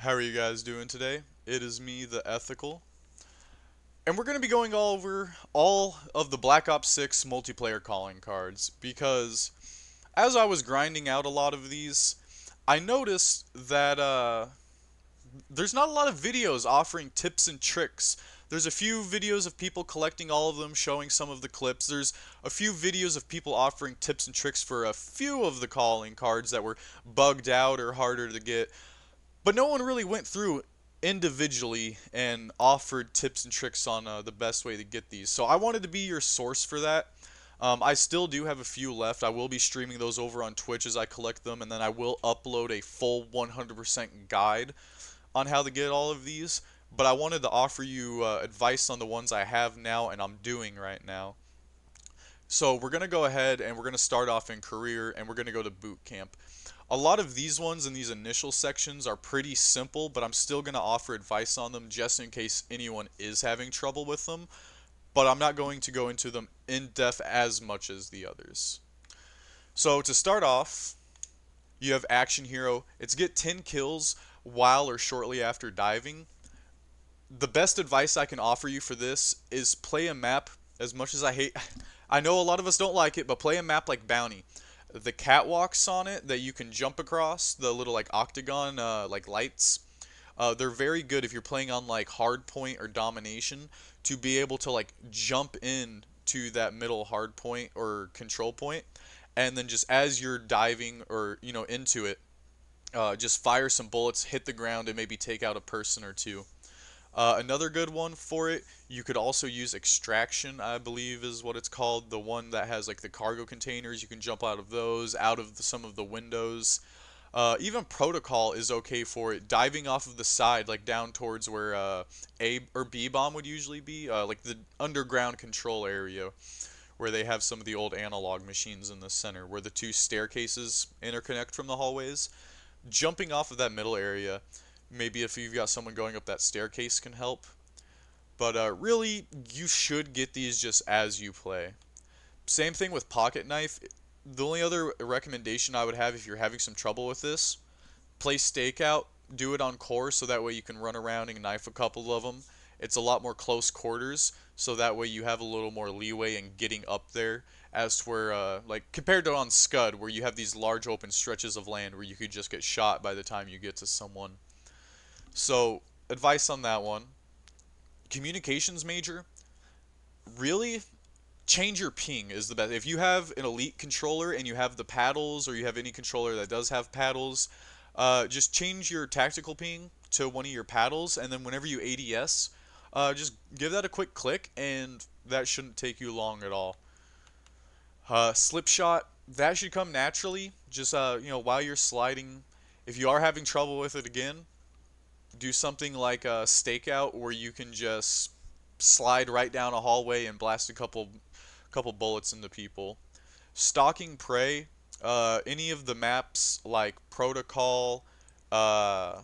How are you guys doing today? It is me, the Ethical, and we're going to be going all over all of the Black Ops 6 multiplayer calling cards because as I was grinding out a lot of these, I noticed that there's not a lot of videos offering tips and tricks. There's a few videos of people collecting all of them, showing some of the clips. There's a few videos of people offering tips and tricks for a few of the calling cards that were bugged out or harder to get. But no one really went through individually and offered tips and tricks on the best way to get these. So I wanted to be your source for that. I still do have a few left. I will be streaming those over on Twitch as I collect them, and then I will upload a full 100% guide on how to get all of these. But I wanted to offer you advice on the ones I have now and I'm doing right now. So we're going to go ahead and we're going to start off in career and we're going to go to boot camp. A lot of these ones in these initial sections are pretty simple, but I'm still going to offer advice on them just in case anyone is having trouble with them. But I'm not going to go into them in depth as much as the others. So to start off, you have Action Hero. It's get 10 kills while or shortly after diving. The best advice I can offer you for this is play a map as much as I hate. I know a lot of us don't like it, but play a map like Bounty. The catwalks on it that you can jump across, the little like octagon like lights, they're very good if you're playing on like hardpoint or domination to be able to like jump in to that middle hardpoint or control point, and then just as you're diving or into it, just fire some bullets, hit the ground, and maybe take out a person or two. Another good one for it, you could also use Extraction, I believe is what it's called. The one that has like the cargo containers, you can jump out of those, out of some of the windows. Even Protocol is okay for it. Diving off of the side, like down towards where A or B bomb would usually be, like the underground control area, where they have some of the old analog machines in the center, where the two staircases interconnect from the hallways. Jumping off of that middle area, maybe if you've got someone going up that staircase can help. But really, you should get these just as you play. Same thing with Pocket Knife. The only other recommendation I would have if you're having some trouble with this, play Stakeout, do it on core so that way you can run around and knife a couple of them. It's a lot more close quarters, so that way you have a little more leeway in getting up there as to where, like, compared to on Scud, where you have these large open stretches of land where you could just get shot by the time you get to someone. So, advice on that one. Communications major, really change your ping is the best. If you have an elite controller and you have the paddles, or you have any controller that does have paddles, just change your tactical ping to one of your paddles, and then whenever you ADS, just give that a quick click, and that shouldn't take you long at all. Slip shot, that should come naturally, just while you're sliding. If you are having trouble with it again, do something like a stakeout where you can just slide right down a hallway and blast a couple bullets into people. Stalking prey, any of the maps like Protocol, uh,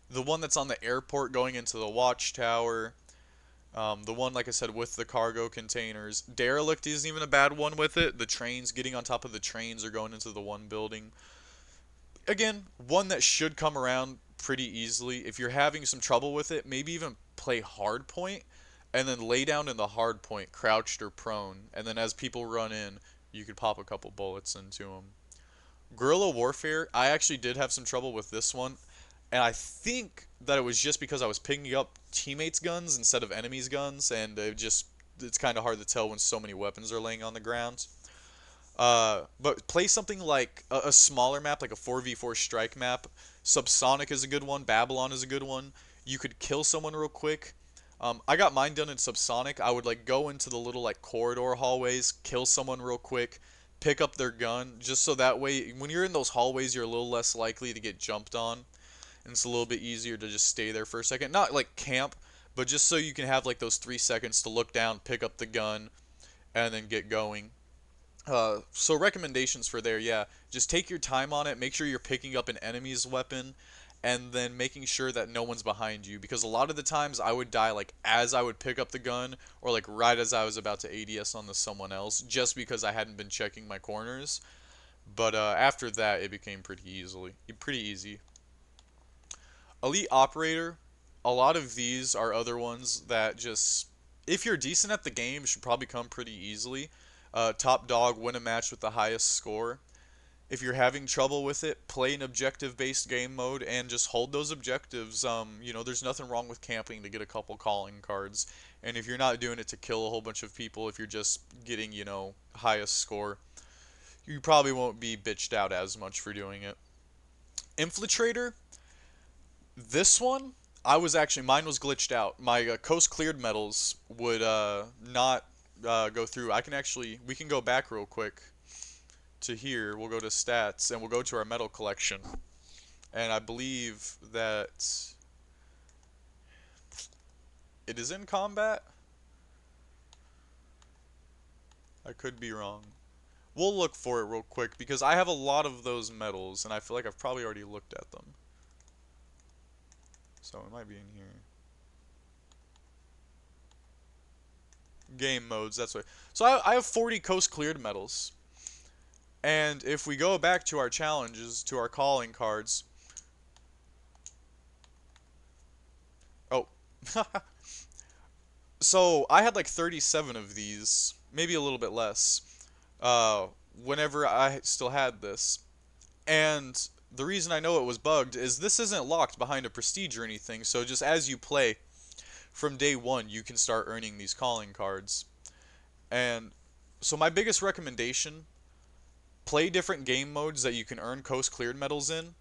the one that's on the airport going into the watchtower, the one like I said with the cargo containers. Derelict isn't even a bad one with it. The trains, getting on top of the trains or going into the one building. Again, one that should come around pretty easily. If you're having some trouble with it, maybe even play hardpoint and then lay down in the hardpoint, crouched or prone, and then as people run in, you could pop a couple bullets into them. Guerrilla warfare, I actually did have some trouble with this one, and I think that it was just because I was picking up teammates' guns instead of enemies' guns, and it's kind of hard to tell when so many weapons are laying on the ground. But play something like a smaller map, like a 4v4 strike map. Subsonic is a good one. Babylon is a good one. You could kill someone real quick. I got mine done in Subsonic. I would like go into the little like corridor hallways, kill someone real quick, pick up their gun, just so that way when you're in those hallways, you're a little less likely to get jumped on, and it's a little bit easier to just stay there for a second. Not like camp, but just so you can have like those 3 seconds to look down, pick up the gun, and then get going. So recommendations for there, yeah. Just take your time on it. Make sure you're picking up an enemy's weapon, and then making sure that no one's behind you. Because a lot of the times I would die like as I would pick up the gun, or like right as I was about to ADS on the someone else, just because I hadn't been checking my corners. But after that, it became pretty easy. Elite Operator, a lot of these are other ones that just, if you're decent at the game, should probably come pretty easily. Top Dog, win a match with the highest score. If you're having trouble with it, play an objective-based game mode and just hold those objectives. There's nothing wrong with camping to get a couple calling cards. And if you're not doing it to kill a whole bunch of people, if you're just getting, highest score, you probably won't be bitched out as much for doing it. Infiltrator, this one, mine was glitched out. My coast cleared medals would not go through. We can go back real quick to here. We'll go to stats and we'll go to our medal collection. And I believe that it is in combat. I could be wrong. We'll look for it real quick because I have a lot of those medals and I feel like I've probably already looked at them. So it might be in here. Game modes, that's right. So I have 40 coast cleared medals. And if we go back to our challenges, to our calling cards. Oh. So I had like 37 of these, maybe a little bit less, whenever I still had this. And the reason I know it was bugged is this isn't locked behind a prestige or anything, so just as you play, from day one, you can start earning these calling cards. And so my biggest recommendation, play different game modes that you can earn coast cleared medals in,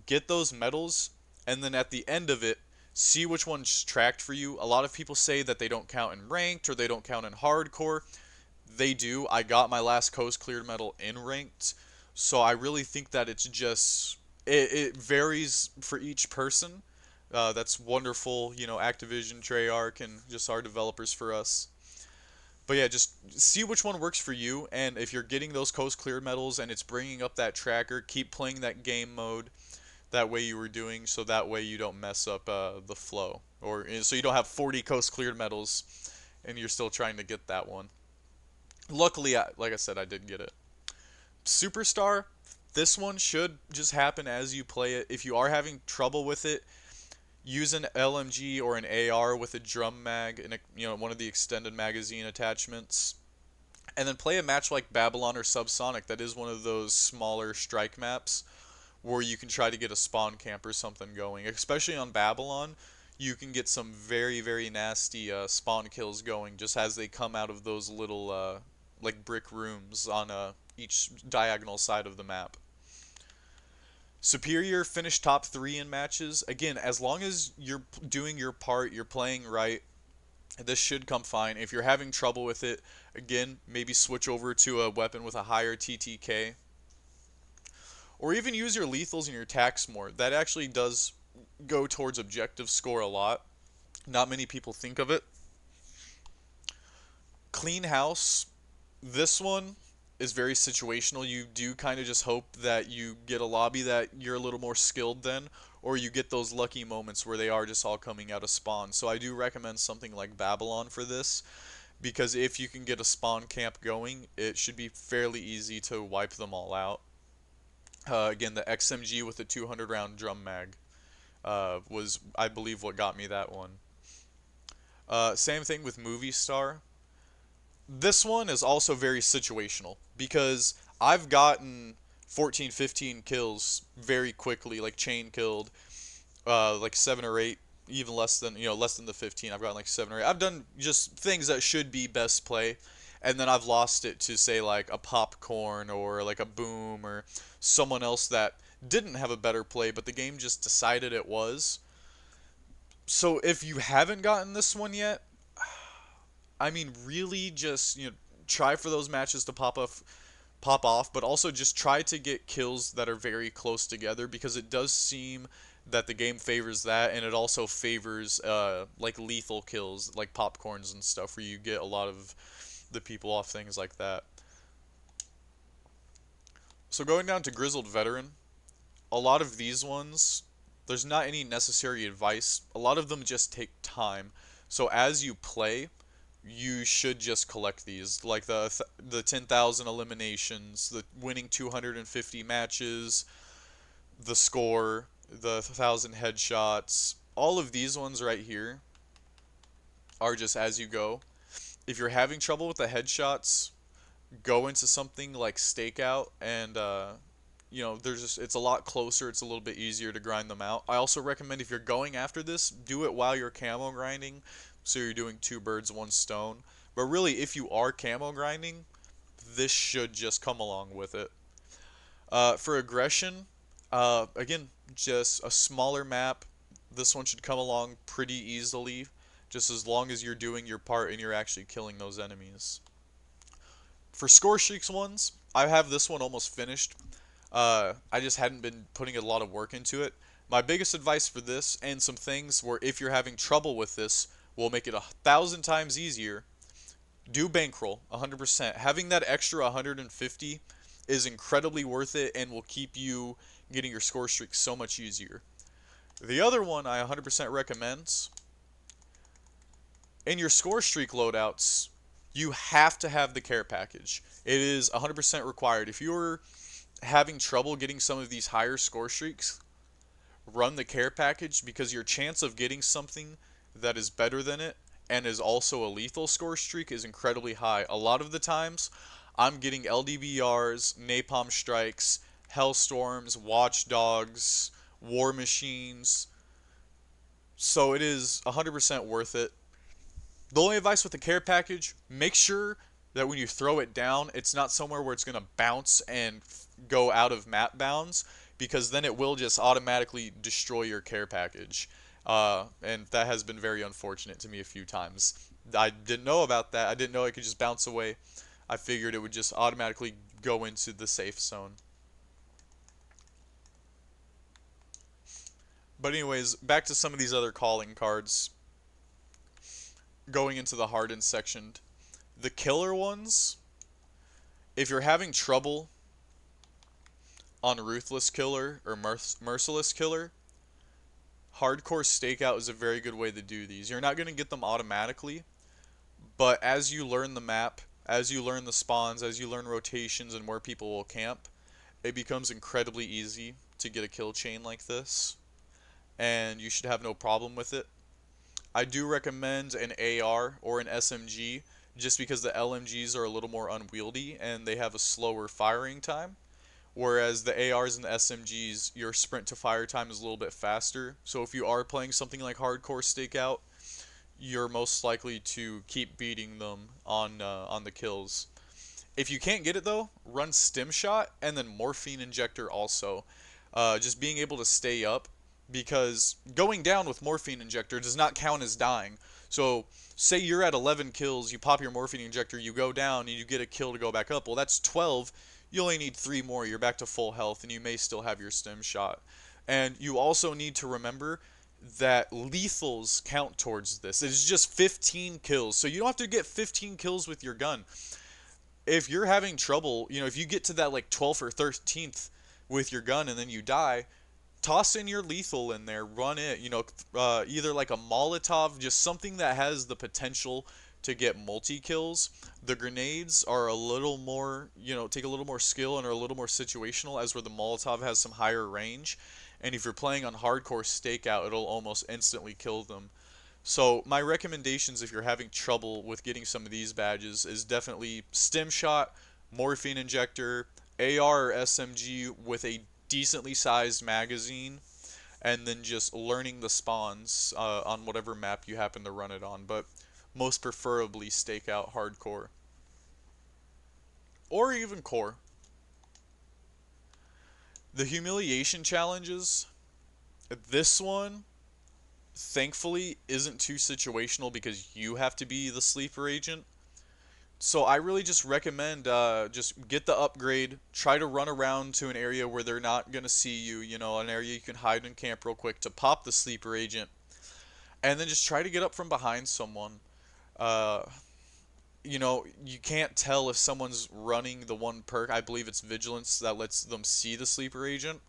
get those medals, and then at the end of it, see which one's tracked for you. A lot of people say that they don't count in ranked or they don't count in hardcore. They do. I got my last coast cleared medal in ranked, so I really think that it's just it varies for each person. That's wonderful, Activision, Treyarch, and just our developers for us. But yeah, just see which one works for you, and if you're getting those coast cleared medals and it's bringing up that tracker, keep playing that game mode that way you were doing, so that way you don't mess up the flow, or so you don't have 40 coast cleared medals and you're still trying to get that one. Luckily, like I said, I did get it. Superstar, this one should just happen as you play it. If you are having trouble with it, use an LMG or an AR with a drum mag and one of the extended magazine attachments. And then play a match like Babylon or Subsonic that is one of those smaller strike maps where you can try to get a spawn camp or something going. Especially on Babylon, you can get some very, very nasty spawn kills going just as they come out of those little like brick rooms on each diagonal side of the map. Superior finished top 3 in matches. Again, as long as you're doing your part, you're playing right, this should come fine. If you're having trouble with it, again, maybe switch over to a weapon with a higher TTK. Or even use your lethals and your attacks more. That actually does go towards objective score a lot. Not many people think of it. Clean house. This one is very situational. You do kind of just hope that you get a lobby that you're a little more skilled than, or you get those lucky moments where they are just all coming out of spawn. So I do recommend something like Babylon for this, because if you can get a spawn camp going, it should be fairly easy to wipe them all out. Again, the XMG with the 200 round drum mag was, I believe, what got me that one. Same thing with Movie Star. This one is also very situational because I've gotten 14, 15 kills very quickly, like chain killed, like 7 or 8, even less than the 15. I've gotten like 7 or 8. I've done just things that should be best play, and then I've lost it to say like a popcorn or like a boom or someone else that didn't have a better play, but the game just decided it was. So if you haven't gotten this one yet, I mean, really just, try for those matches to pop off, but also just try to get kills that are very close together, because it does seem that the game favors that, and it also favors like lethal kills, like popcorns and stuff, where you get a lot of the people off things like that. So going down to Grizzled Veteran, a lot of these ones, there's not any necessary advice. A lot of them just take time. So as you play, you should just collect these, like the 10,000 eliminations, the winning 250 matches, the score, the 1,000 headshots. All of these ones right here are just as you go. If you're having trouble with the headshots, go into something like stakeout and there's just it's a lot closer, it's a little bit easier to grind them out. I also recommend if you're going after this, do it while you're camo grinding, so you're doing two birds one stone. But really, if you are camo grinding, this should just come along with it. For aggression, again, just a smaller map. This one should come along pretty easily, just as long as you're doing your part and you're actually killing those enemies. For score streaks ones, I have this one almost finished. I just hadn't been putting a lot of work into it. My biggest advice for this, and some things where if you're having trouble with this, will make it 1,000 times easier. Do bankroll 100%. Having that extra 150 is incredibly worth it and will keep you getting your score streak so much easier. The other one I 100% recommend, in your score streak loadouts, you have to have the care package. It is 100% required. If you're having trouble getting some of these higher score streaks, run the care package, because your chance of getting something that is better than it and is also a lethal score streak is incredibly high. A lot of the times, I'm getting LDBRs, napalm strikes, hellstorms, watchdogs, war machines, so it is 100% worth it. The only advice with the care package, make sure that when you throw it down, it's not somewhere where it's going to bounce and go out of map bounds, because then it will just automatically destroy your care package. And that has been very unfortunate to me a few times. I didn't know about that. I didn't know it could just bounce away. I figured it would just automatically go into the safe zone. But anyways, back to some of these other calling cards. Going into the hardened section. The killer ones, if you're having trouble on Ruthless Killer or Merciless Killer, Hardcore Stakeout is a very good way to do these. You're not going to get them automatically, but as you learn the map, as you learn the spawns, as you learn rotations and where people will camp, it becomes incredibly easy to get a kill chain like this, and you should have no problem with it. I do recommend an AR or an SMG, just because the LMGs are a little more unwieldy and they have a slower firing time. Whereas the ARs and the SMGs, your sprint to fire time is a little bit faster. So if you are playing something like Hardcore Stakeout, you're most likely to keep beating them on the kills. If you can't get it though, run Stim Shot and then Morphine Injector also. Just being able to stay up, because going down with Morphine Injector does not count as dying. So say you're at 11 kills, you pop your Morphine Injector, you go down and you get a kill to go back up. Well, that's 12. You only need 3 more, you're back to full health, and you may still have your Stim Shot. And you also need to remember that lethals count towards this. It is just 15 kills, so you don't have to get 15 kills with your gun. If you're having trouble, if you get to that like 12th or 13th with your gun and then you die, toss in your lethal in there, run it, either like a Molotov, just something that has the potential to get multi-kills. The grenades are a little more, take a little more skill and are a little more situational, as where the Molotov has some higher range. And if you're playing on hardcore stakeout, it'll almost instantly kill them. So my recommendations, if you're having trouble with getting some of these badges, is definitely Stim Shot, Morphine Injector, AR or SMG with a decently sized magazine, and then just learning the spawns on whatever map you happen to run it on, but most preferably Stakeout Hardcore. Or even Core. The humiliation challenges, this one thankfully isn't too situational because you have to be the sleeper agent. So I really just recommend just get the upgrade, try to run around to an area where they're not going to see you, an area you can hide and camp real quick to pop the sleeper agent, and then just try to get up from behind someone. Uh, you can't tell if someone's running the one perk, I believe it's Vigilance, that lets them see the sleeper agent.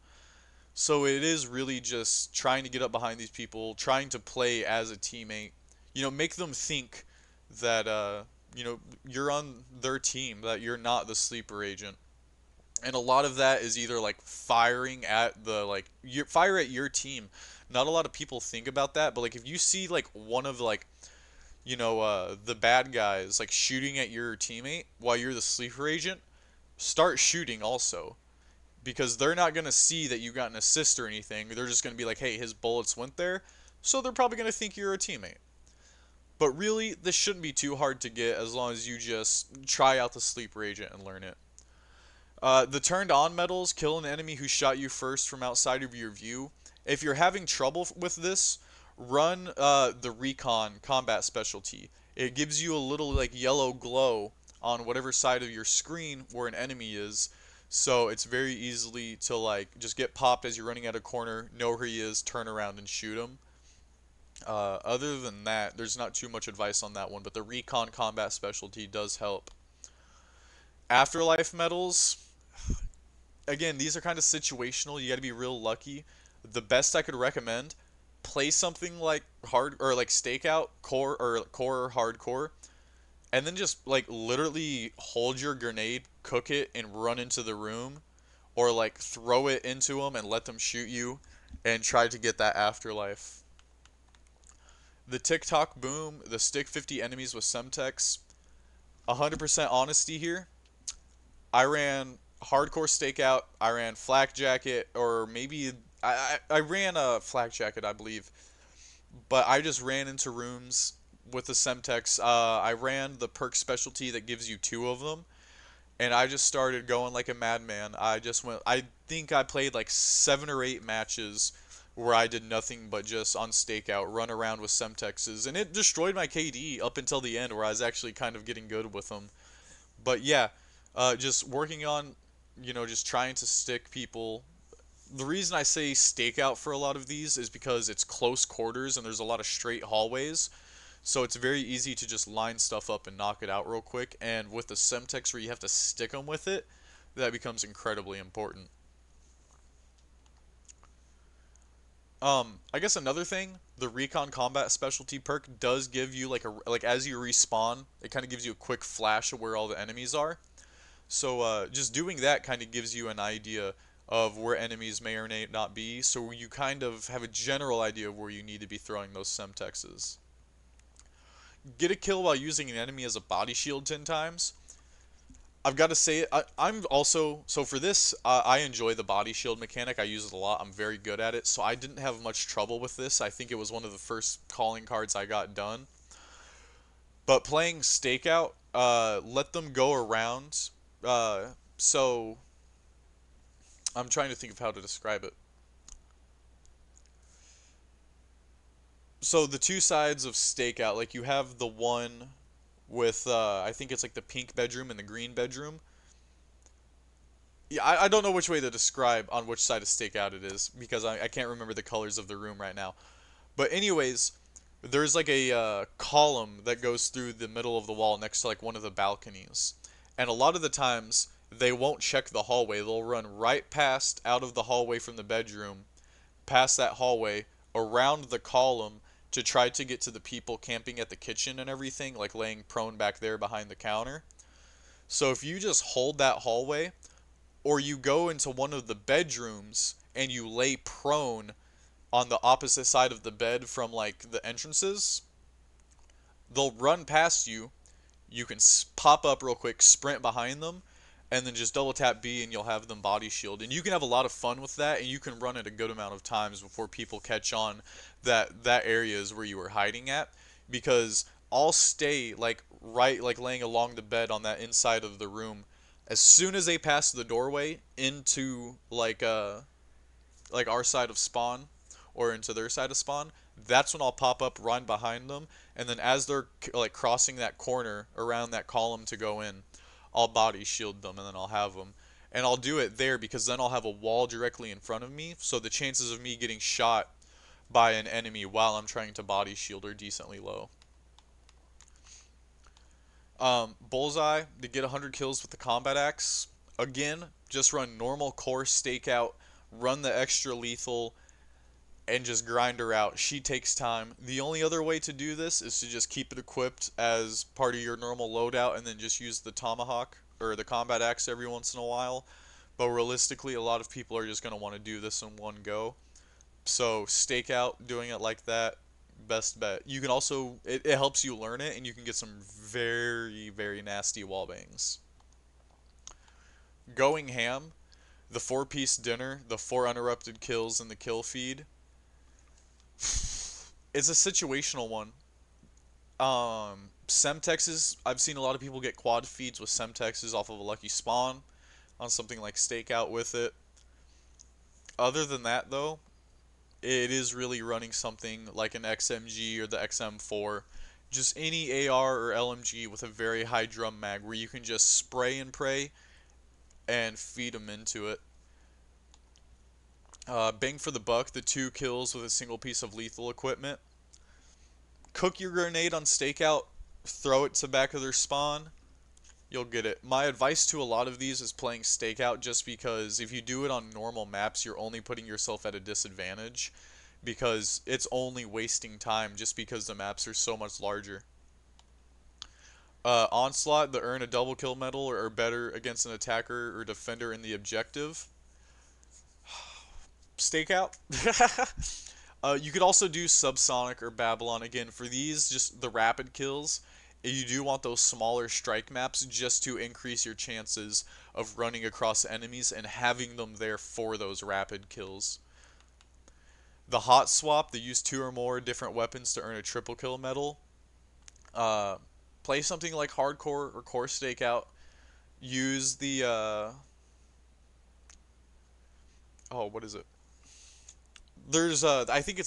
So it is really just trying to get up behind these people, trying to play as a teammate. Make them think that you're on their team, that you're not the sleeper agent. And a lot of that is either like firing at fire at your team. Not a lot of people think about that, but like if you see like one of like the bad guys like shooting at your teammate while you're the sleeper agent, start shooting also, because they're not going to see that you got an assist or anything. They're just going to be like, hey, his bullets went there, so they're probably going to think you're a teammate. But really, this shouldn't be too hard to get as long as you just try out the sleeper agent and learn it. The turned on medals kill an enemy who shot you first from outside of your view. If you're having trouble with this, run the recon combat specialty. It gives you a little like yellow glow on whatever side of your screen where an enemy is. So it's very easily to like just get popped as you're running at a corner, know where he is, turn around and shoot him. Other than that, there's not too much advice on that one, but the recon combat specialty does help. Afterlife medals, again, these are kind of situational. You got to be real lucky. The best I could recommend, play something like hard or like stakeout, core or hardcore, and then just like literally hold your grenade, cook it, and run into the room, or like throw it into them and let them shoot you, and try to get that afterlife. The TikTok boom, the stick 50 enemies with Semtex. 100% honesty here. I ran hardcore stakeout. I ran flak jacket, or maybe I ran a flak jacket, I believe. But I just ran into rooms with the Semtex. I ran the perk specialty that gives you two of them, and I just started going like a madman. I just went. I think I played like 7 or 8 matches where I did nothing but just on stakeout, run around with Semtexes, and it destroyed my KD up until the end, where I was actually kind of getting good with them. But yeah, just working on, just trying to stick people. The reason I say stakeout for a lot of these is because it's close quarters and there's a lot of straight hallways. So it's very easy to just line stuff up and knock it out real quick. And with the Semtex where you have to stick them with it, that becomes incredibly important. I guess another thing, the Recon Combat Specialty perk does give you like as you respawn, it kind of gives you a quick flash of where all the enemies are. So just doing that kind of gives you an idea of where enemies may or may not be, so you kind of have a general idea of where you need to be throwing those Semtexes. Get a kill while using an enemy as a body shield 10 times. I've got to say, I'm also, so for this, I enjoy the body shield mechanic. I use it a lot. I'm very good at it, so I didn't have much trouble with this. I think it was one of the first calling cards I got done. But playing stakeout, let them go around. So I'm trying to think of how to describe it. So the two sides of stakeout, like you have the one with I think it's like the pink bedroom and the green bedroom. Yeah, I don't know which way to describe on which side of stakeout it is because I can't remember the colors of the room right now. But anyways, there's like a column that goes through the middle of the wall next to like one of the balconies. And a lot of the times they won't check the hallway. They'll run right past out of the hallway from the bedroom, past that hallway, around the column to try to get to the people camping at the kitchen and everything, like laying prone back there behind the counter. So if you just hold that hallway, or you go into one of the bedrooms and you lay prone on the opposite side of the bed from like the entrances, they'll run past you. You can pop up real quick, sprint behind them, and then just double tap B and you'll have them body shield. And you can have a lot of fun with that, and you can run it a good amount of times before people catch on that that area is where you were hiding at. Because I'll stay like right, like laying along the bed on that inside of the room. As soon as they pass the doorway into like our side of spawn or into their side of spawn, that's when I'll pop up, run behind them, and then as they're like crossing that corner around that column to go in, I'll body shield them and then I'll have them. And I'll do it there because then I'll have a wall directly in front of me, so the chances of me getting shot by an enemy while I'm trying to body shield are decently low. Bullseye to get 100 kills with the combat axe. Again, just run normal core stakeout, run the extra lethal, and just grind her out. She takes time. The only other way to do this is to just keep it equipped as part of your normal loadout and then just use the tomahawk or the combat axe every once in a while. but realistically, a lot of people are just going to want to do this in one go. So stakeout, doing it like that, best bet. You can also, it helps you learn it, and you can get some very, very nasty wall bangs. Going ham, the 4-piece dinner, the 4 uninterrupted kills, and the kill feed. It's a situational one. Semtexes, I've seen a lot of people get quad feeds with Semtexes off of a lucky spawn on something like stakeout with it. Other than that, though, it is really running something like an XMG or the XM4. Just any AR or LMG with a very high drum mag where you can just spray and pray and feed them into it. Bang for the buck, the 2 kills with a single piece of lethal equipment. Cook your grenade on stakeout, throw it to back of their spawn, you'll get it. My advice to a lot of these is playing stakeout, just because if you do it on normal maps, you're only putting yourself at a disadvantage, because it's only wasting time just because the maps are so much larger. Onslaught, the earn a double kill medal or better against an attacker or defender in the objective. Stakeout. You could also do Subsonic or Babylon. Again, for these, just the rapid kills, you do want those smaller strike maps just to increase your chances of running across enemies and having them there for those rapid kills. The hot swap, they use 2 or more different weapons to earn a triple kill medal. Play something like hardcore or core stakeout. Use the oh, what is it? I think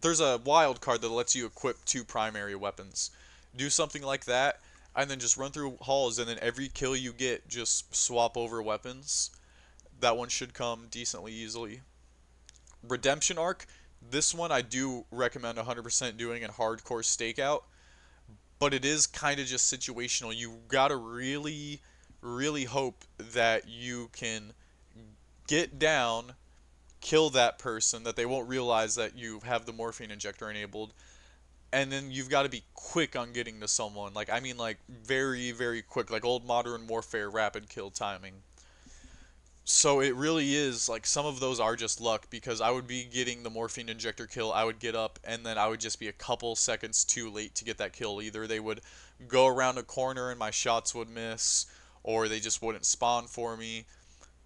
there's a wild card that lets you equip 2 primary weapons. Do something like that, and then just run through halls, and then every kill you get, just swap over weapons. That one should come decently easily. Redemption arc, this one I do recommend 100% doing in hardcore stakeout, but it is kind of just situational. You gotta really, really hope that you can get down, kill that person, that they won't realize that you have the morphine injector enabled, and then you've got to be quick on getting to someone. Like, I mean, like, very, very quick, like old Modern Warfare rapid kill timing. So it really is, like, some of those are just luck, because I would be getting the morphine injector kill, I would get up, and then I would just be a couple seconds too late to get that kill. Either they would go around a corner and my shots would miss, or they just wouldn't spawn for me.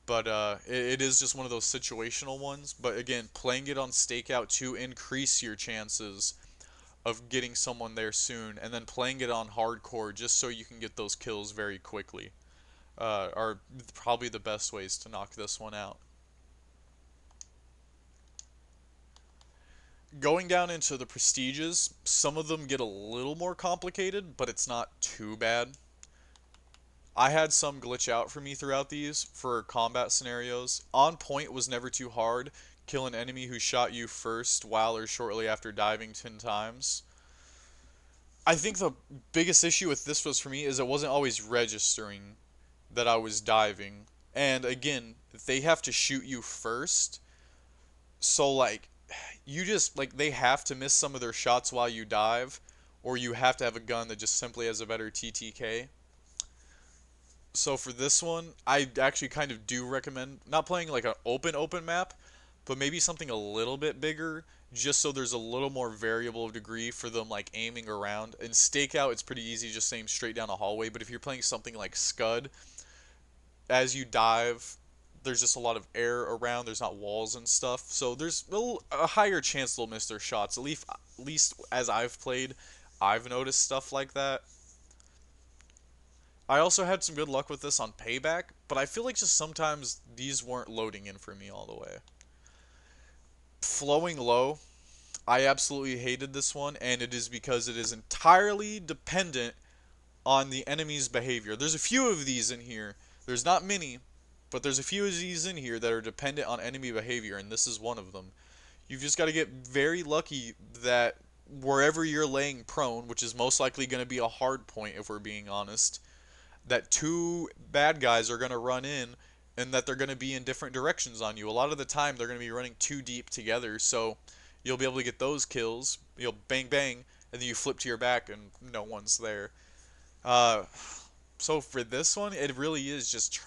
But it is just one of those situational ones. But again, playing it on stakeout to increase your chances of getting someone there soon, and then playing it on hardcore just so you can get those kills very quickly, are probably the best ways to knock this one out. Going down into the prestiges, some of them get a little more complicated, but it's not too bad. I had some glitch out for me throughout these for combat scenarios. On point was never too hard. Kill an enemy who shot you first while or shortly after diving 10 times. I think the biggest issue with this was for me is it wasn't always registering that I was diving. And again, they have to shoot you first. So like you just like they have to miss some of their shots while you dive, or you have to have a gun that just simply has a better TTK. So for this one, I actually kind of do recommend not playing like an open map, but maybe something a little bit bigger, just so there's a little more variable of degree for them like aiming around. In stakeout, it's pretty easy just aim straight down a hallway, but if you're playing something like Scud, as you dive, there's just a lot of air around, there's not walls and stuff, so there's a higher chance they'll miss their shots. At least as I've played, I've noticed stuff like that. I also had some good luck with this on Payback, but I feel like just sometimes these weren't loading in for me all the way. Flowing low, I absolutely hated this one, and it is because it is entirely dependent on the enemy's behavior. There's a few of these in here. There's not many, but there's a few of these in here that are dependent on enemy behavior, and this is one of them. You've just got to get very lucky that wherever you're laying prone, which is most likely going to be a hard point if we're being honest, that 2 bad guys are going to run in, and that they're going to be in different directions on you. A lot of the time they're going to be running too deep together, so you'll be able to get those kills. You'll bang bang, and then you flip to your back and no one's there. So for this one, it really is just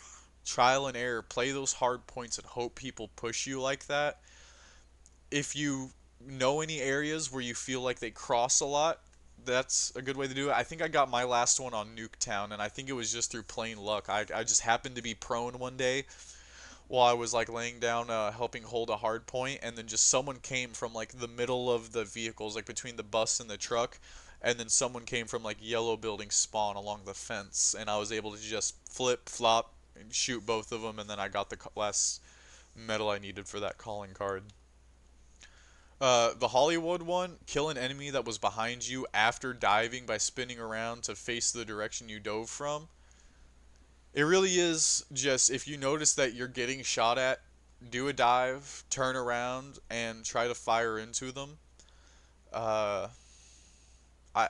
trial and error, play those hard points and hope people push you like that. If you know any areas where you feel like they cross a lot, that's a good way to do it. I think I got my last one on Nuketown, and I think it was just through plain luck. I just happened to be prone one day while I was like laying down, helping hold a hard point, and then just someone came from like the middle of the vehicles, like between the bus and the truck, and then someone came from like yellow building spawn along the fence, and I was able to just flip, flop, and shoot both of them, and then I got the last medal I needed for that calling card. The Hollywood one, kill an enemy that was behind you after diving by spinning around to face the direction you dove from. It really is just if you notice that you're getting shot at, do a dive, turn around, and try to fire into them. Uh, I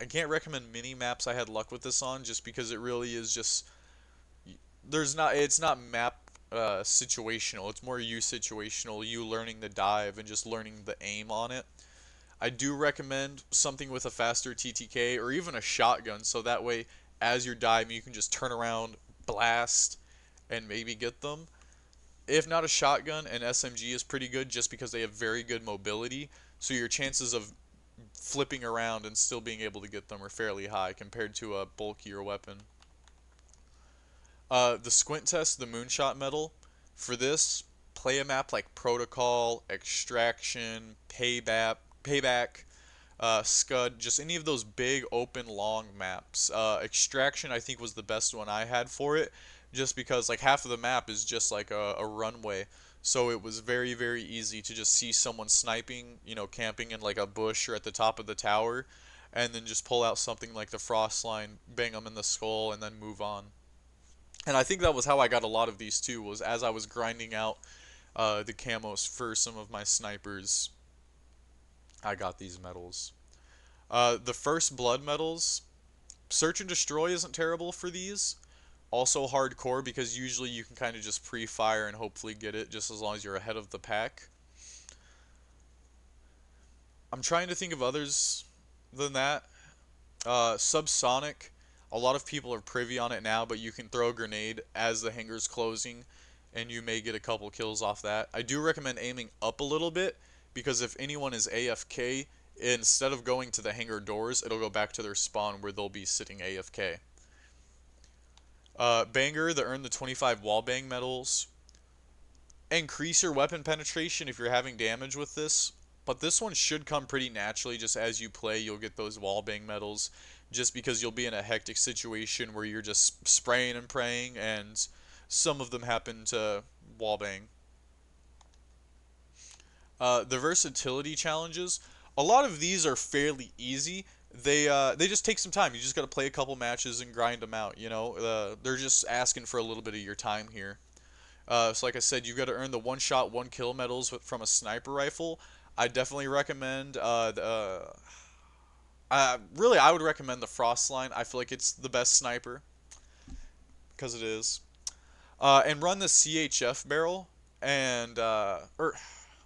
I can't recommend mini maps I had luck with this on just because it really is just it's not map situational. It's more you situational, you learning the dive and just learning the aim on it. I do recommend something with a faster TTK or even a shotgun so that way as you're diving you can just turn around, blast, and maybe get them. If not a shotgun, an SMG is pretty good just because they have very good mobility, so your chances of flipping around and still being able to get them are fairly high compared to a bulkier weapon. The squint test, the moonshot medal, for this, play a map like Protocol, Extraction, Payback, Scud, just any of those big open long maps. Extraction I think was the best one I had for it, just because like half of the map is just like a runway. So it was very, very easy to just see someone sniping, camping in like a bush or at the top of the tower, and then just pull out something like the frost line, bang them in the skull, and then move on. And I think that was how I got a lot of these too, was as I was grinding out the camos for some of my snipers, I got these medals. The first blood medals, search and destroy isn't terrible for these. Also hardcore because usually you can kind of just pre-fire and hopefully get it just as long as you're ahead of the pack. I'm trying to think of others than that. Subsonic, a lot of people are privy on it now, but you can throw a grenade as the hangar's closing, and you may get a couple kills off that. I do recommend aiming up a little bit, because if anyone is AFK, instead of going to the hangar doors, it'll go back to their spawn where they'll be sitting AFK. Banger, the earn the 25 wallbang medals. Increase your weapon penetration if you're having damage with this, but this one should come pretty naturally. Just as you play, you'll get those wallbang medals just because you'll be in a hectic situation where you're just spraying and praying, and some of them happen to wallbang. The versatility challenges, a lot of these are fairly easy. They just take some time. You just got to play a couple matches and grind them out. They're just asking for a little bit of your time here. So like I said, you got to earn the one shot, one kill medals from a sniper rifle. I definitely recommend really I would recommend the frost line. I feel like it's the best sniper because it is. And run the CHF barrel or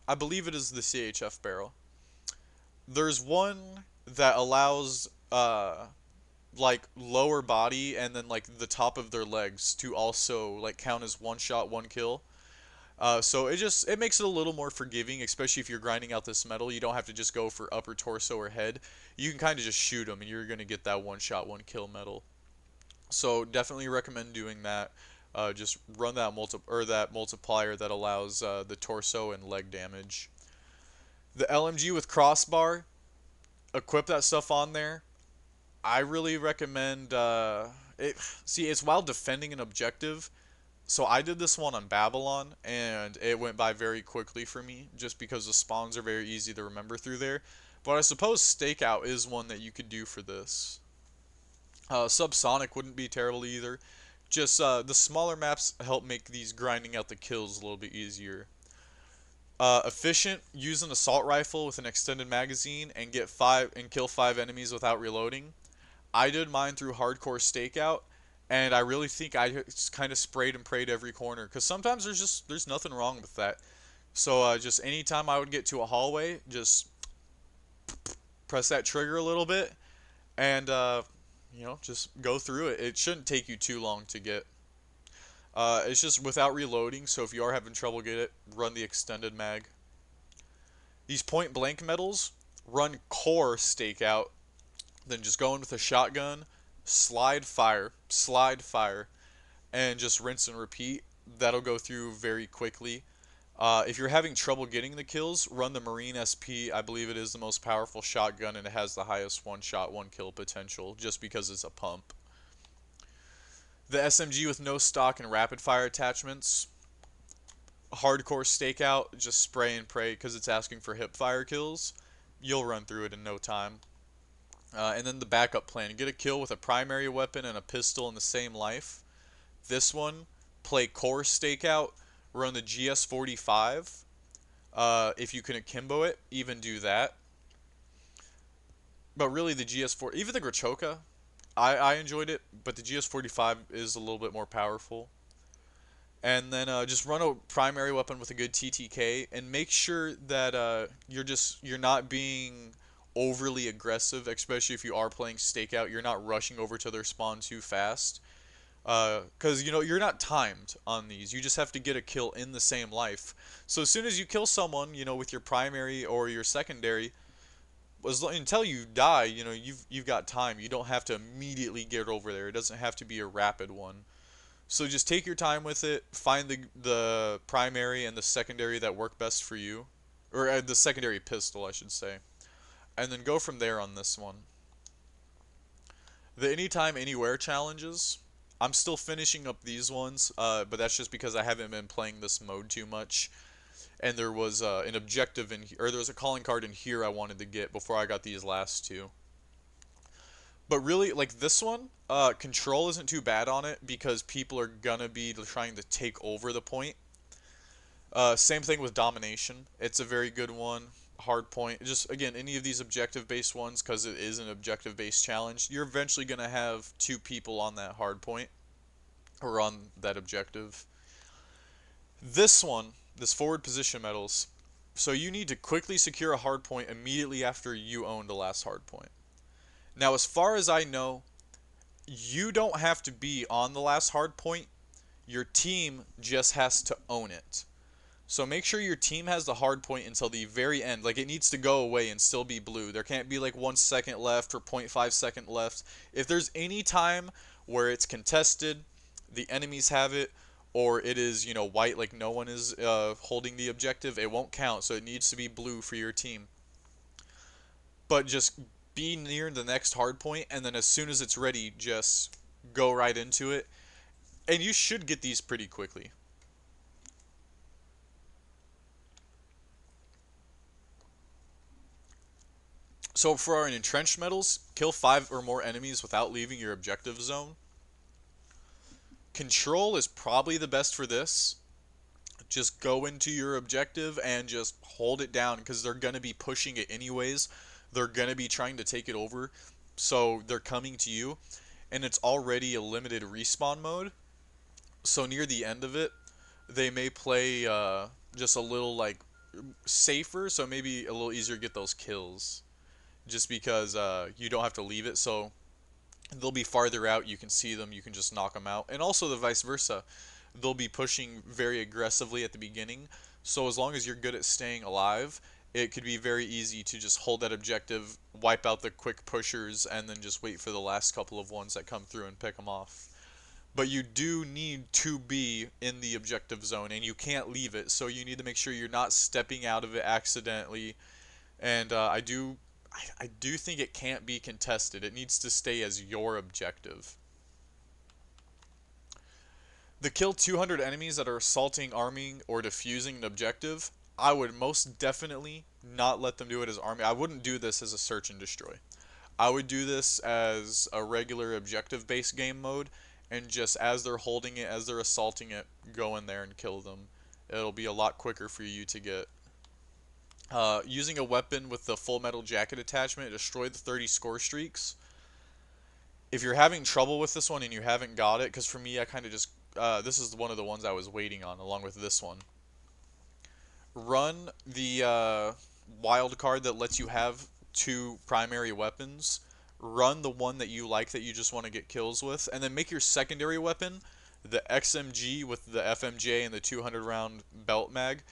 I believe it is the CHF barrel. There's one that allows like lower body and then like the top of their legs to also like count as one shot, one kill. So it makes it a little more forgiving, especially if you're grinding out this medal. You don't have to just go for upper torso or head. You can kind of just shoot them, and you're gonna get that one shot, one kill medal. So definitely recommend doing that. Just run that that multiplier that allows the torso and leg damage. The LMG with crossbar, equip that stuff on there. I really recommend it. See, it's while defending an objective. So I did this one on Babylon, and it went by very quickly for me, just because the spawns are very easy to remember through there. But I suppose Stakeout is one that you could do for this. Subsonic wouldn't be terrible either. Just the smaller maps help make these grinding out the kills a little bit easier. Efficient, use an assault rifle with an extended magazine and kill 5 enemies without reloading. I did mine through hardcore Stakeout, and I really think I just kind of sprayed and prayed every corner, because sometimes there's nothing wrong with that. So just anytime I would get to a hallway, just press that trigger a little bit, and just go through it. It shouldn't take you too long to get. It's just without reloading, so if you are having trouble get it, run the extended mag. These point blank medals, run core stakeout, then just go in with a shotgun, slide fire, and just rinse and repeat. That'll go through very quickly. If you're having trouble getting the kills, run the Marine SP. I believe it is the most powerful shotgun and it has the highest one shot, one kill potential just because it's a pump. The SMG with no stock and rapid fire attachments, hardcore stakeout, just spray and pray because it's asking for hip fire kills. You'll run through it in no time. And then the backup plan, get a kill with a primary weapon and a pistol in the same life. This one, play core stakeout, run the GS45. If you can akimbo it, even do that. But really the GS4, even the Grachoka, I enjoyed it, but the GS45 is a little bit more powerful. And then just run a primary weapon with a good TTK, and make sure that you're not being overly aggressive, especially if you are playing stakeout. You're not rushing over to their spawn too fast. Because you're not timed on these. You just have to get a kill in the same life. So as soon as you kill someone, with your primary or your secondary, until you die, you've got time. You don't have to immediately get over there. It doesn't have to be a rapid one. So just take your time with it. Find the primary and the secondary that work best for you, or the secondary pistol, I should say, and then go from there on this one. The anytime anywhere challenges, I'm still finishing up these ones, but that's just because I haven't been playing this mode too much. And there was an objective or there was a calling card in here I wanted to get before I got these last two. But really, like this one, control isn't too bad on it because people are gonna be trying to take over the point. Same thing with domination. It's a very good one. Hard point. Just again, any of these objective-based ones, because it is an objective-based challenge, you're eventually gonna have two people on that hard point or on that objective. This one, this forward position medals. So you need to quickly secure a hard point immediately after you own the last hard point. Now, as far as I know, you don't have to be on the last hard point. Your team just has to own it. So make sure your team has the hard point until the very end. Like, it needs to go away and still be blue. There can't be like 1 second left or 0.5 second left. If there's any time where it's contested, the enemies have it, or it is, white, like no one is holding the objective, it won't count. So it needs to be blue for your team. But just be near the next hard point, and then as soon as it's ready, just go right into it. And you should get these pretty quickly. So for our entrenched medals, kill 5 or more enemies without leaving your objective zone. Control is probably the best for this. Just go into your objective and just hold it down because they're going to be pushing it anyways. They're going to be trying to take it over, so they're coming to you, and it's already a limited respawn mode. So near the end of it, they may play just a little like safer, so maybe a little easier to get those kills, just because you don't have to leave it. So they'll be farther out, you can see them, you can just knock them out, and also the vice versa. They'll be pushing very aggressively at the beginning, so as long as you're good at staying alive, it could be very easy to just hold that objective, wipe out the quick pushers, and then just wait for the last couple of ones that come through and pick them off. But you do need to be in the objective zone, and you can't leave it, so you need to make sure you're not stepping out of it accidentally. And I do think it can't be contested. It needs to stay as your objective. The kill 200 enemies that are assaulting, arming, or defusing an objective, I would most definitely not let them do it as army. I wouldn't do this as a search and destroy. I would do this as a regular objective-based game mode, and just as they're holding it, as they're assaulting it, go in there and kill them. It'll be a lot quicker for you to get. Using a weapon with the full metal jacket attachment, destroy the 30 score streaks. If you're having trouble with this one and you haven't got it, because for me, I kind of just, this is one of the ones I was waiting on, along with this one. Run the wild card that lets you have 2 primary weapons. Run the one that you like that you just want to get kills with, and then make your secondary weapon the XMG with the FMJ and the 200 round belt mag,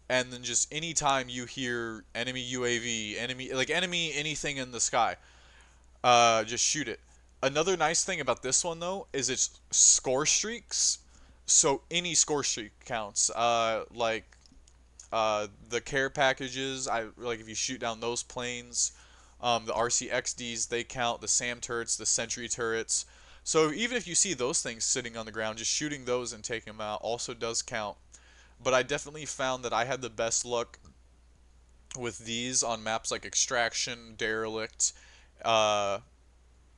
and then just anytime you hear enemy UAV, enemy anything in the sky, just shoot it. Another nice thing about this one though is its score streaks. So any score streak counts. The care packages, I like if you shoot down those planes, the RCXDs they count, the SAM turrets, the Sentry turrets. So even if you see those things sitting on the ground, just shooting those and taking them out also does count. But I definitely found that I had the best luck with these on maps like Extraction, Derelict, uh,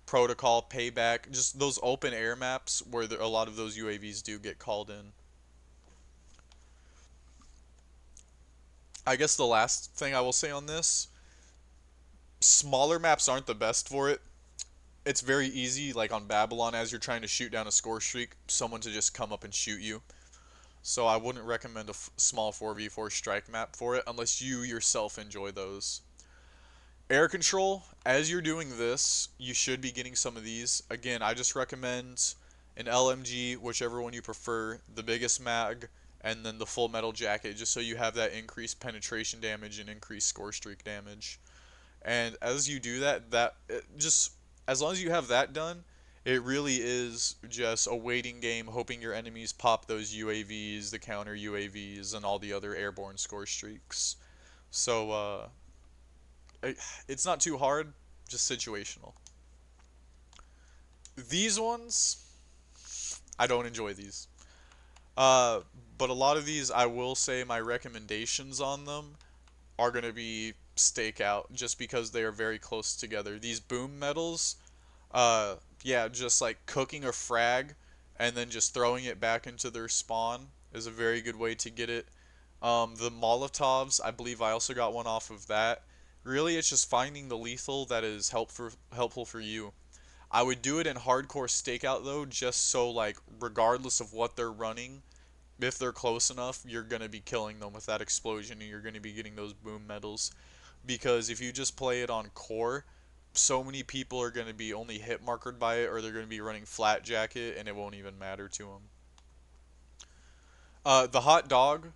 Protocol, Payback, just those open air maps where a lot of those UAVs do get called in. I guess the last thing I will say on this, smaller maps aren't the best for it. It's very easy, like on Babylon, as you're trying to shoot down a score streak, someone to just come up and shoot you. So I wouldn't recommend a small 4v4 strike map for it unless you yourself enjoy those. Air control, as you're doing this, you should be getting some of these. Again, I just recommend an LMG, whichever one you prefer, the biggest mag, and then the full metal jacket, just so you have that increased penetration damage and increased score streak damage. And as you do that, just as long as you have that done, it really is just a waiting game, hoping your enemies pop those UAVs, the counter UAVs, and all the other airborne score streaks. So it's not too hard, just situational. These ones, I don't enjoy these. Uh, but a lot of these, I will say my recommendations on them are going to be stakeout just because they are very close together. These boom metals, uh, yeah, just like cooking a frag and then just throwing it back into their spawn is a very good way to get it. The Molotovs, I believe I also got one off of that. Really, it's just finding the lethal that is helpful for you. I would do it in hardcore stakeout though, just so like regardless of what they're running, if they're close enough, you're gonna be killing them with that explosion, and you're gonna be getting those boom medals. Because if you just play it on core, so many people are gonna be only hit markered by it, or they're gonna be running flat jacket, and it won't even matter to them. The hot dog.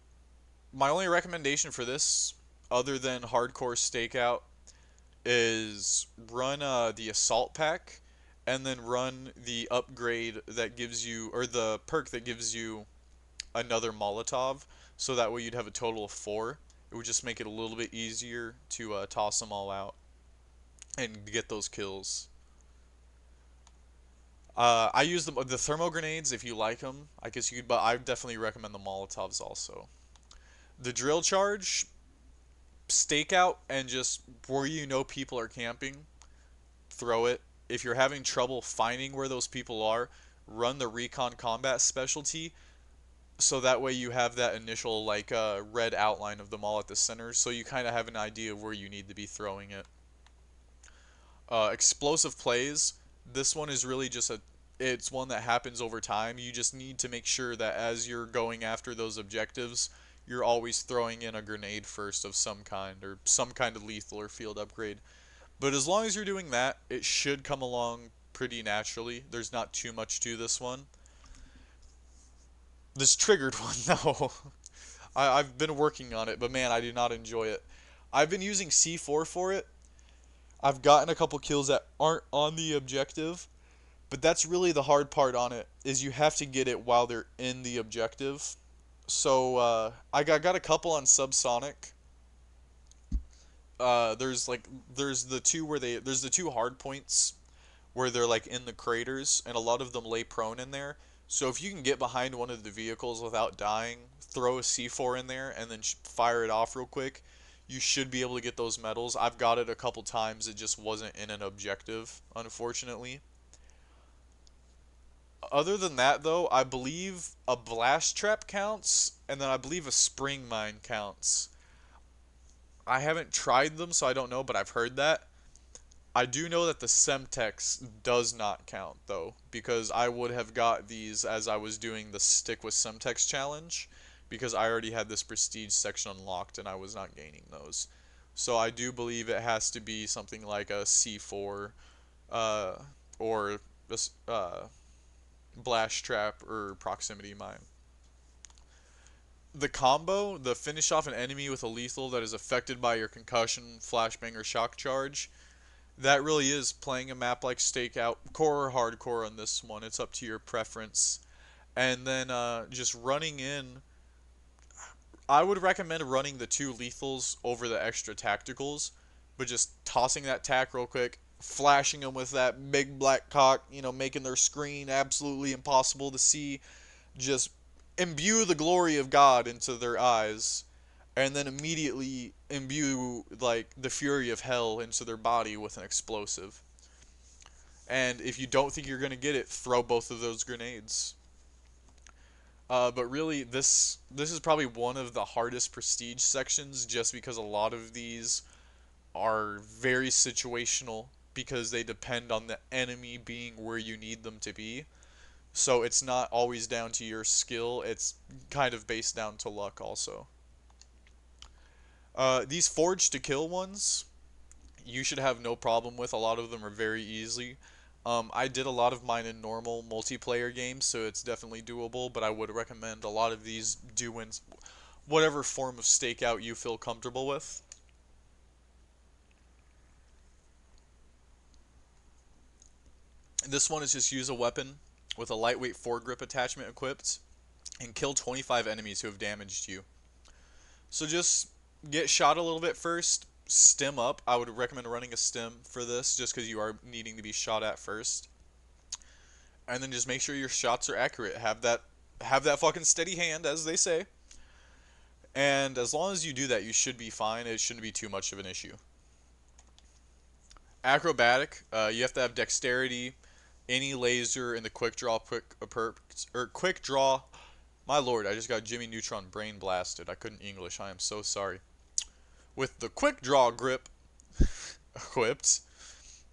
My only recommendation for this, other than hardcore stakeout, is run the assault pack, and then run the upgrade that gives you, or the perk that gives you another Molotov, so that way you'd have a total of 4. It would just make it a little bit easier to toss them all out and get those kills. I use the thermo grenades if you like them. I guess you could, but I definitely recommend the Molotovs also. The drill charge, stakeout, and just where you know people are camping, throw it. If you're having trouble finding where those people are, run the recon combat specialty, so that way you have that initial like red outline of them all at the center, so you kind of have an idea of where you need to be throwing it. Explosive plays, this one is really just it's one that happens over time. You just need to make sure that as you're going after those objectives, you're always throwing in a grenade first of some kind, or some kind of lethal or field upgrade. But as long as you're doing that, it should come along pretty naturally. There's not too much to this one. This triggered one, no. I've been working on it, but man, I do not enjoy it. I've been using C4 for it. I've gotten a couple kills that aren't on the objective, but that's really the hard part on it, is you have to get it while they're in the objective. So I got a couple on subsonic. There's the two where there's the two hard points where they're like in the craters, and a lot of them lay prone in there. So if you can get behind one of the vehicles without dying, throw a C4 in there and then fire it off real quick, you should be able to get those medals. I've got it a couple times, it just wasn't in an objective, unfortunately. Other than that though, I believe a blast trap counts, and then I believe a spring mine counts. I haven't tried them, so I don't know, but I've heard that. I do know that the Semtex does not count, though, because I would have got these as I was doing the Stick with Semtex challenge, because I already had this Prestige section unlocked and I was not gaining those. So I do believe it has to be something like a C4, or, blast trap or proximity mine. The combo, the finish off an enemy with a lethal that is affected by your concussion, flashbang, or shock charge, that really is playing a map like Stakeout, core or hardcore on this one. It's up to your preference. And then just running in, I would recommend running the two lethals over the extra tacticals, but just tossing that tack real quick, flashing them with that big black cock, making their screen absolutely impossible to see, just imbue the glory of God into their eyes, and then immediately imbue like the fury of hell into their body with an explosive. And if you don't think you're gonna get it, throw both of those grenades. But really, this is probably one of the hardest prestige sections, just because a lot of these are very situational because they depend on the enemy being where you need them to be. So it's not always down to your skill, it's kind of based down to luck also. These forge to kill ones, you should have no problem with. A lot of them are very easy. I did a lot of mine in normal multiplayer games, so it's definitely doable, but I would recommend a lot of these do in whatever form of stakeout you feel comfortable with. This one is just use a weapon with a lightweight foregrip attachment equipped and kill 25 enemies who have damaged you. So just get shot a little bit first, stim up. I would recommend running a stim for this just because you are needing to be shot at first. And then just make sure your shots are accurate. Have that fucking steady hand, as they say. And as long as you do that, you should be fine. It shouldn't be too much of an issue. Acrobatic, you have to have dexterity, any laser, and the quick draw. My lord, I just got Jimmy Neutron brain blasted. I couldn't English. I am so sorry. With the quick draw grip equipped,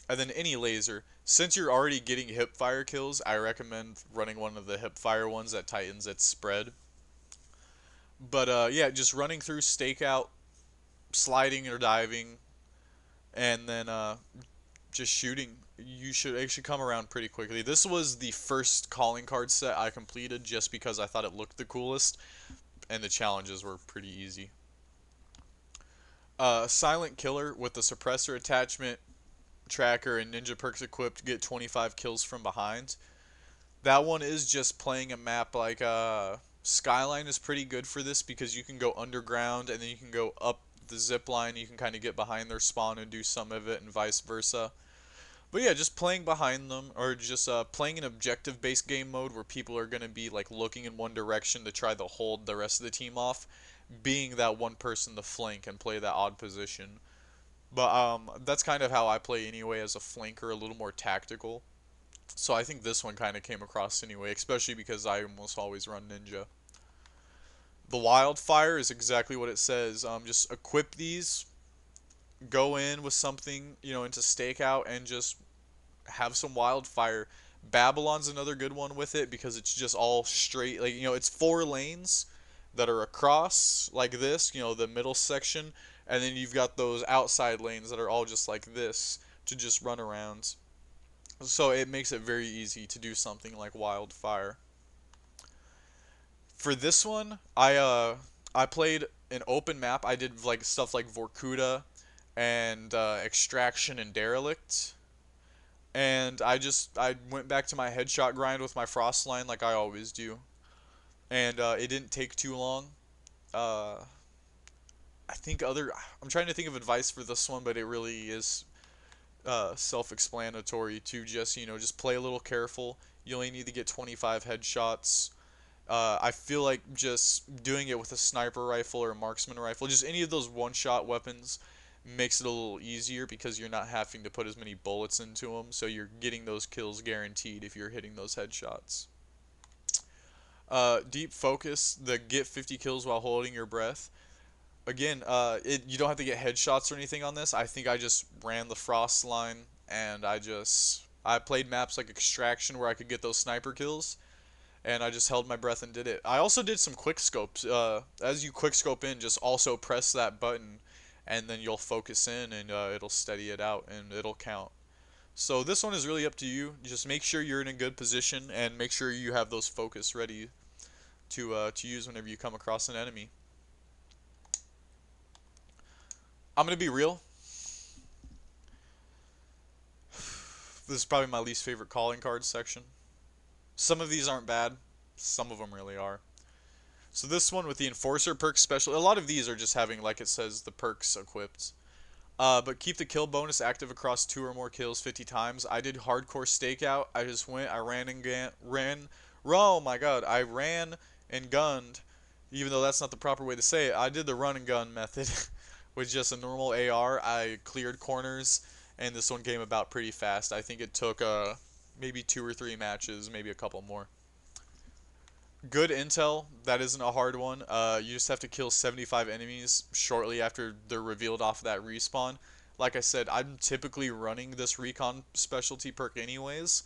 and then any laser. Since you're already getting hip fire kills, I recommend running one of the hip fire ones that tightens its spread. But yeah, just running through stakeout, sliding or diving, and then just shooting. It should come around pretty quickly. This was the first calling card set I completed just because I thought it looked the coolest, and the challenges were pretty easy. Silent Killer with the suppressor attachment, tracker, and ninja perks equipped, get 25 kills from behind. That one is just playing a map like Skyline is pretty good for this because you can go underground and then you can go up the zip line. You can kind of get behind their spawn and do some of it, and vice versa. But yeah, just playing behind them, or just playing an objective-based game mode where people are going to be like looking in one direction to try to hold the rest of the team off, being that one person to flank and play that odd position. But that's kind of how I play anyway, as a flanker, a little more tactical. So I think this one kind of came across anyway, especially because I almost always run ninja. The wildfire is exactly what it says. Just equip these, go in with something, into stakeout, and just have some wildfire. Babylon's another good one with it because it's just all straight, like, it's 4 lanes that are across like this, the middle section, and then you've got those outside lanes that are all just like this to just run around. So it makes it very easy to do something like wildfire. For this one, I played an open map. I did like stuff like Vorkuta and Extraction and Derelict. And I went back to my headshot grind with my frost line like I always do. And it didn't take too long. Uh, I'm trying to think of advice for this one, but it really is self-explanatory to just play a little careful. You only need to get 25 headshots. I feel like just doing it with a sniper rifle or a marksman rifle, just any of those one-shot weapons, makes it a little easier because you're not having to put as many bullets into them, so you're getting those kills guaranteed if you're hitting those headshots. Deep focus, the get 50 kills while holding your breath. Again, you don't have to get headshots or anything on this. I think I just ran the frost line, and I played maps like Extraction where I could get those sniper kills, and I just held my breath and did it. I also did some quick scopes. As you quick scope in, just also press that button, and then you'll focus in, and it'll steady it out, and it'll count. So this one is really up to you. Just make sure you're in a good position and make sure you have those focus ready to use whenever you come across an enemy. I'm gonna be real. This is probably my least favorite calling cards section. Some of these aren't bad. Some of them really are. So this one with the Enforcer perk special, a lot of these are just having, like it says, the perks equipped. But keep the kill bonus active across 2 or more kills 50 times. I did hardcore stakeout. I just went, I ran and oh my god, I ran and gunned, even though that's not the proper way to say it. I did the run and gun method with just a normal AR. I cleared corners, and this one came about pretty fast. I think it took maybe 2 or 3 matches, maybe a couple more. Good intel, that isn't a hard one. You just have to kill 75 enemies shortly after they're revealed off of that respawn. Like I said, I'm typically running this recon specialty perk anyways,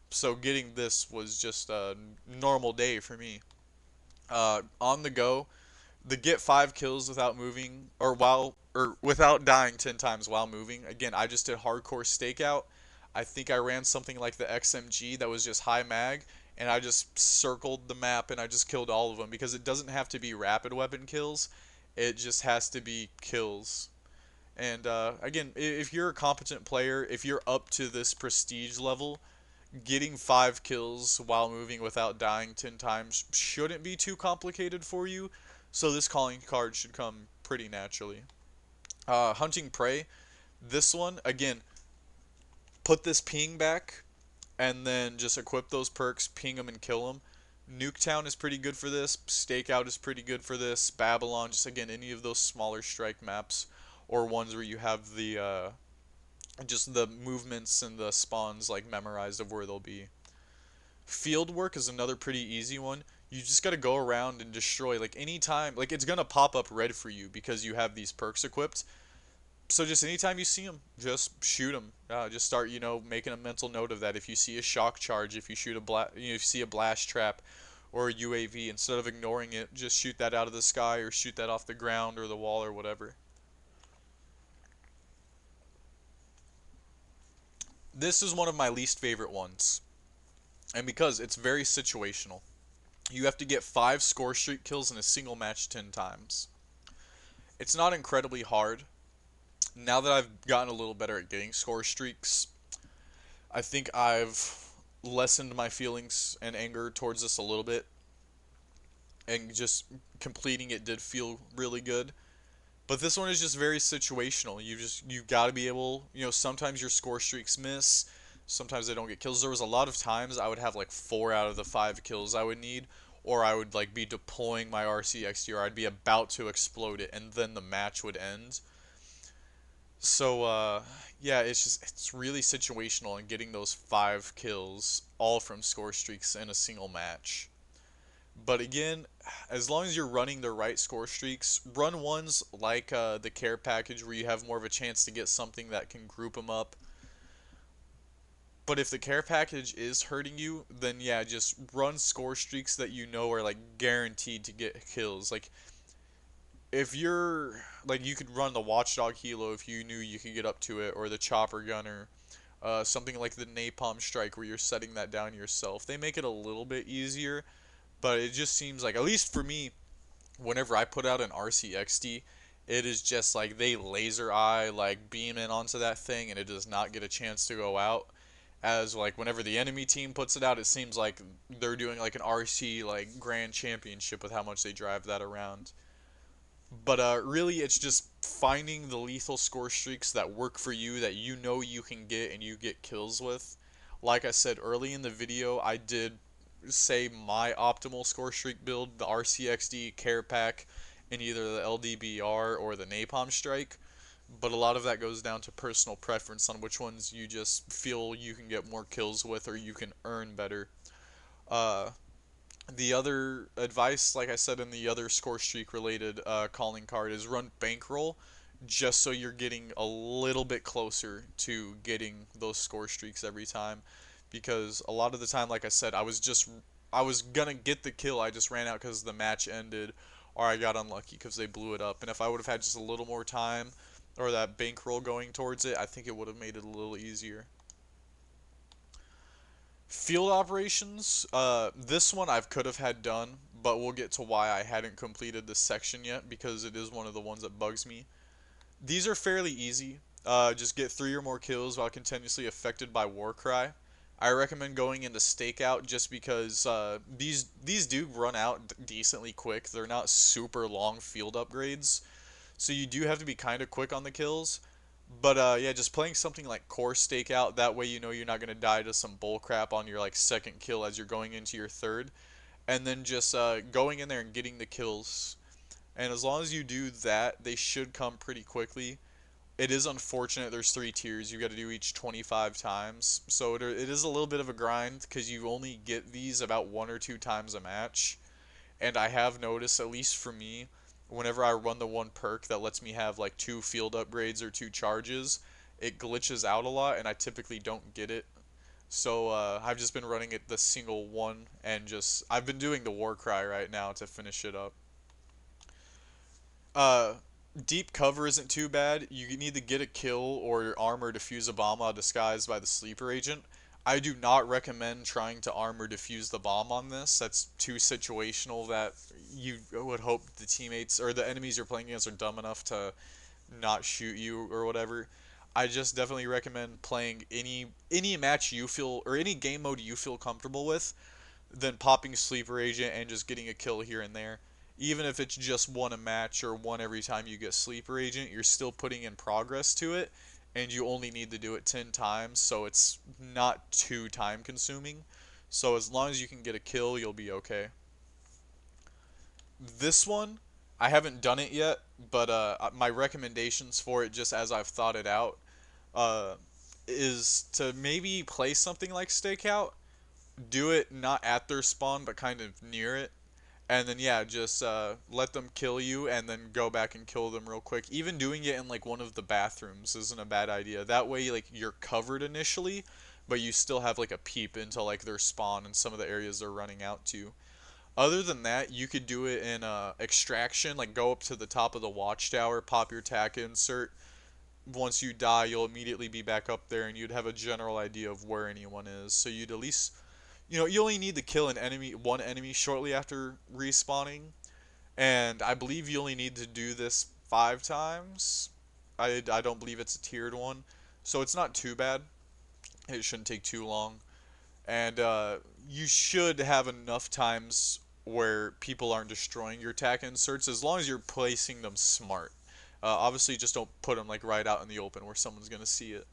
so getting this was just a normal day for me. On the go, the get 5 kills without moving, or without dying 10 times while moving. Again, I just did hardcore stakeout. I think I ran something like the XMG that was just high mag, and I just circled the map and I just killed all of them because it doesn't have to be rapid weapon kills. It just has to be kills. And again, if you're a competent player, if you're up to this prestige level, getting 5 kills while moving without dying 10 times shouldn't be too complicated for you. So this calling card should come pretty naturally. Hunting prey. This one, again, put this ping back and then just equip those perks, ping them and kill them. Nuketown is pretty good for this. Stakeout is pretty good for this. Babylon, just again, any of those smaller strike maps or ones where you have the just the movements and the spawns like memorized of where they'll be. Field work is another pretty easy one. You just gotta go around and destroy, like anytime, like it's gonna pop up red for you because you have these perks equipped. So just anytime you see them, just shoot them. Just start, making a mental note of that. If you see a shock charge, if you shoot if you see a blast trap or a UAV, instead of ignoring it, just shoot that out of the sky or shoot that off the ground or the wall or whatever. This is one of my least favorite ones, and because it's very situational. You have to get 5 score streak kills in a single match 10 times. It's not incredibly hard. Now that I've gotten a little better at getting score streaks, I think I've lessened my feelings and anger towards this a little bit, and just completing it did feel really good. But this one is just very situational. You've got to be able, sometimes your score streaks miss, sometimes they don't get kills. There was a lot of times I would have like 4 out of the 5 kills I would need, or I would like be deploying my RCXD, or I'd be about to explode it, and then the match would end. So yeah, it's really situational, and getting those 5 kills all from score streaks in a single match. But again, as long as you're running the right score streaks, run ones like the care package where you have more of a chance to get something that can group them up. But if the care package is hurting you, then yeah, just run score streaks that you know are like guaranteed to get kills. Like if you're like, you could run the Watchdog Helo if you knew you could get up to it, or the Chopper Gunner, something like the Napalm Strike where you're setting that down yourself. They make it a little bit easier, but it just seems like, at least for me, whenever I put out an RCXD, it is just like they laser eye, like beam in onto that thing, and it does not get a chance to go out. As like whenever the enemy team puts it out, it seems like they're doing like an RC like grand championship with how much they drive that around. But really, it's just finding the lethal score streaks that work for you, that you know you can get and you get kills with. Like I said early in the video, I did say my optimal score streak build, the RCXD care pack, in either the LDBR or the Napalm Strike. But a lot of that goes down to personal preference on which ones you just feel you can get more kills with or you can earn better. Uh, the other advice, like I said in the other score streak related calling card, is run bankroll, just so you're getting a little bit closer to getting those score streaks every time. Because a lot of the time, like I said, I was gonna get the kill, I just ran out because the match ended, or I got unlucky because they blew it up. And if I would have had just a little more time, or that bankroll going towards it, I think it would have made it a little easier. Field operations, this one I could have had done, but we'll get to why I hadn't completed this section yet because it is one of the ones that bugs me. These are fairly easy. Just get 3 or more kills while continuously affected by war cry. I recommend going into stakeout just because these do run out decently quick. They're not super long field upgrades, so you do have to be kind of quick on the kills. But yeah, just playing something like core stakeout, that way you know you're not gonna die to some bull crap on your like second kill as you're going into your third, and then just going in there and getting the kills. And as long as you do that, they should come pretty quickly. It is unfortunate there's 3 tiers. You got to do each 25 times, so it is a little bit of a grind because you only get these about 1 or 2 times a match. And I have noticed, at least for me, whenever I run the one perk that lets me have like 2 field upgrades or 2 charges, it glitches out a lot, and I typically don't get it. So I've just been running it the single one, and just I've been doing the war cry right now to finish it up. Uh, Deep cover isn't too bad. You need to get a kill or your armor defuse a bomb while disguised by the sleeper agent. I do not recommend trying to armor defuse the bomb on this. That's too situational that you would hope the teammates or the enemies you're playing against are dumb enough to not shoot you or whatever. I just definitely recommend playing any match you feel or any game mode you feel comfortable with, then popping sleeper agent and just getting a kill here and there. Even if it's just one a match or one every time you get sleeper agent, you're still putting in progress to it, and you only need to do it 10 times, so it's not too time consuming. So as long as you can get a kill, you'll be okay. This one, I haven't done it yet, but my recommendations for it, just as I've thought it out, uh, is to maybe play something like Stakeout. Do it not at their spawn, but kind of near it, and then yeah, just let them kill you and then go back and kill them real quick. Even doing it in like one of the bathrooms isn't a bad idea. That way like you're covered initially, but you still have like a peep into like their spawn and some of the areas they're running out to. Other than that, you could do it in extraction, like go up to the top of the watchtower, pop your tac insert. Once you die, you'll immediately be back up there and you'd have a general idea of where anyone is. So you'd at least, you only need to kill one enemy shortly after respawning, and I believe you only need to do this 5 times. I don't believe it's a tiered one, so it's not too bad. It shouldn't take too long, and you should have enough times where people aren't destroying your tac inserts as long as you're placing them smart. Obviously, just don't put them like right out in the open where someone's gonna see it.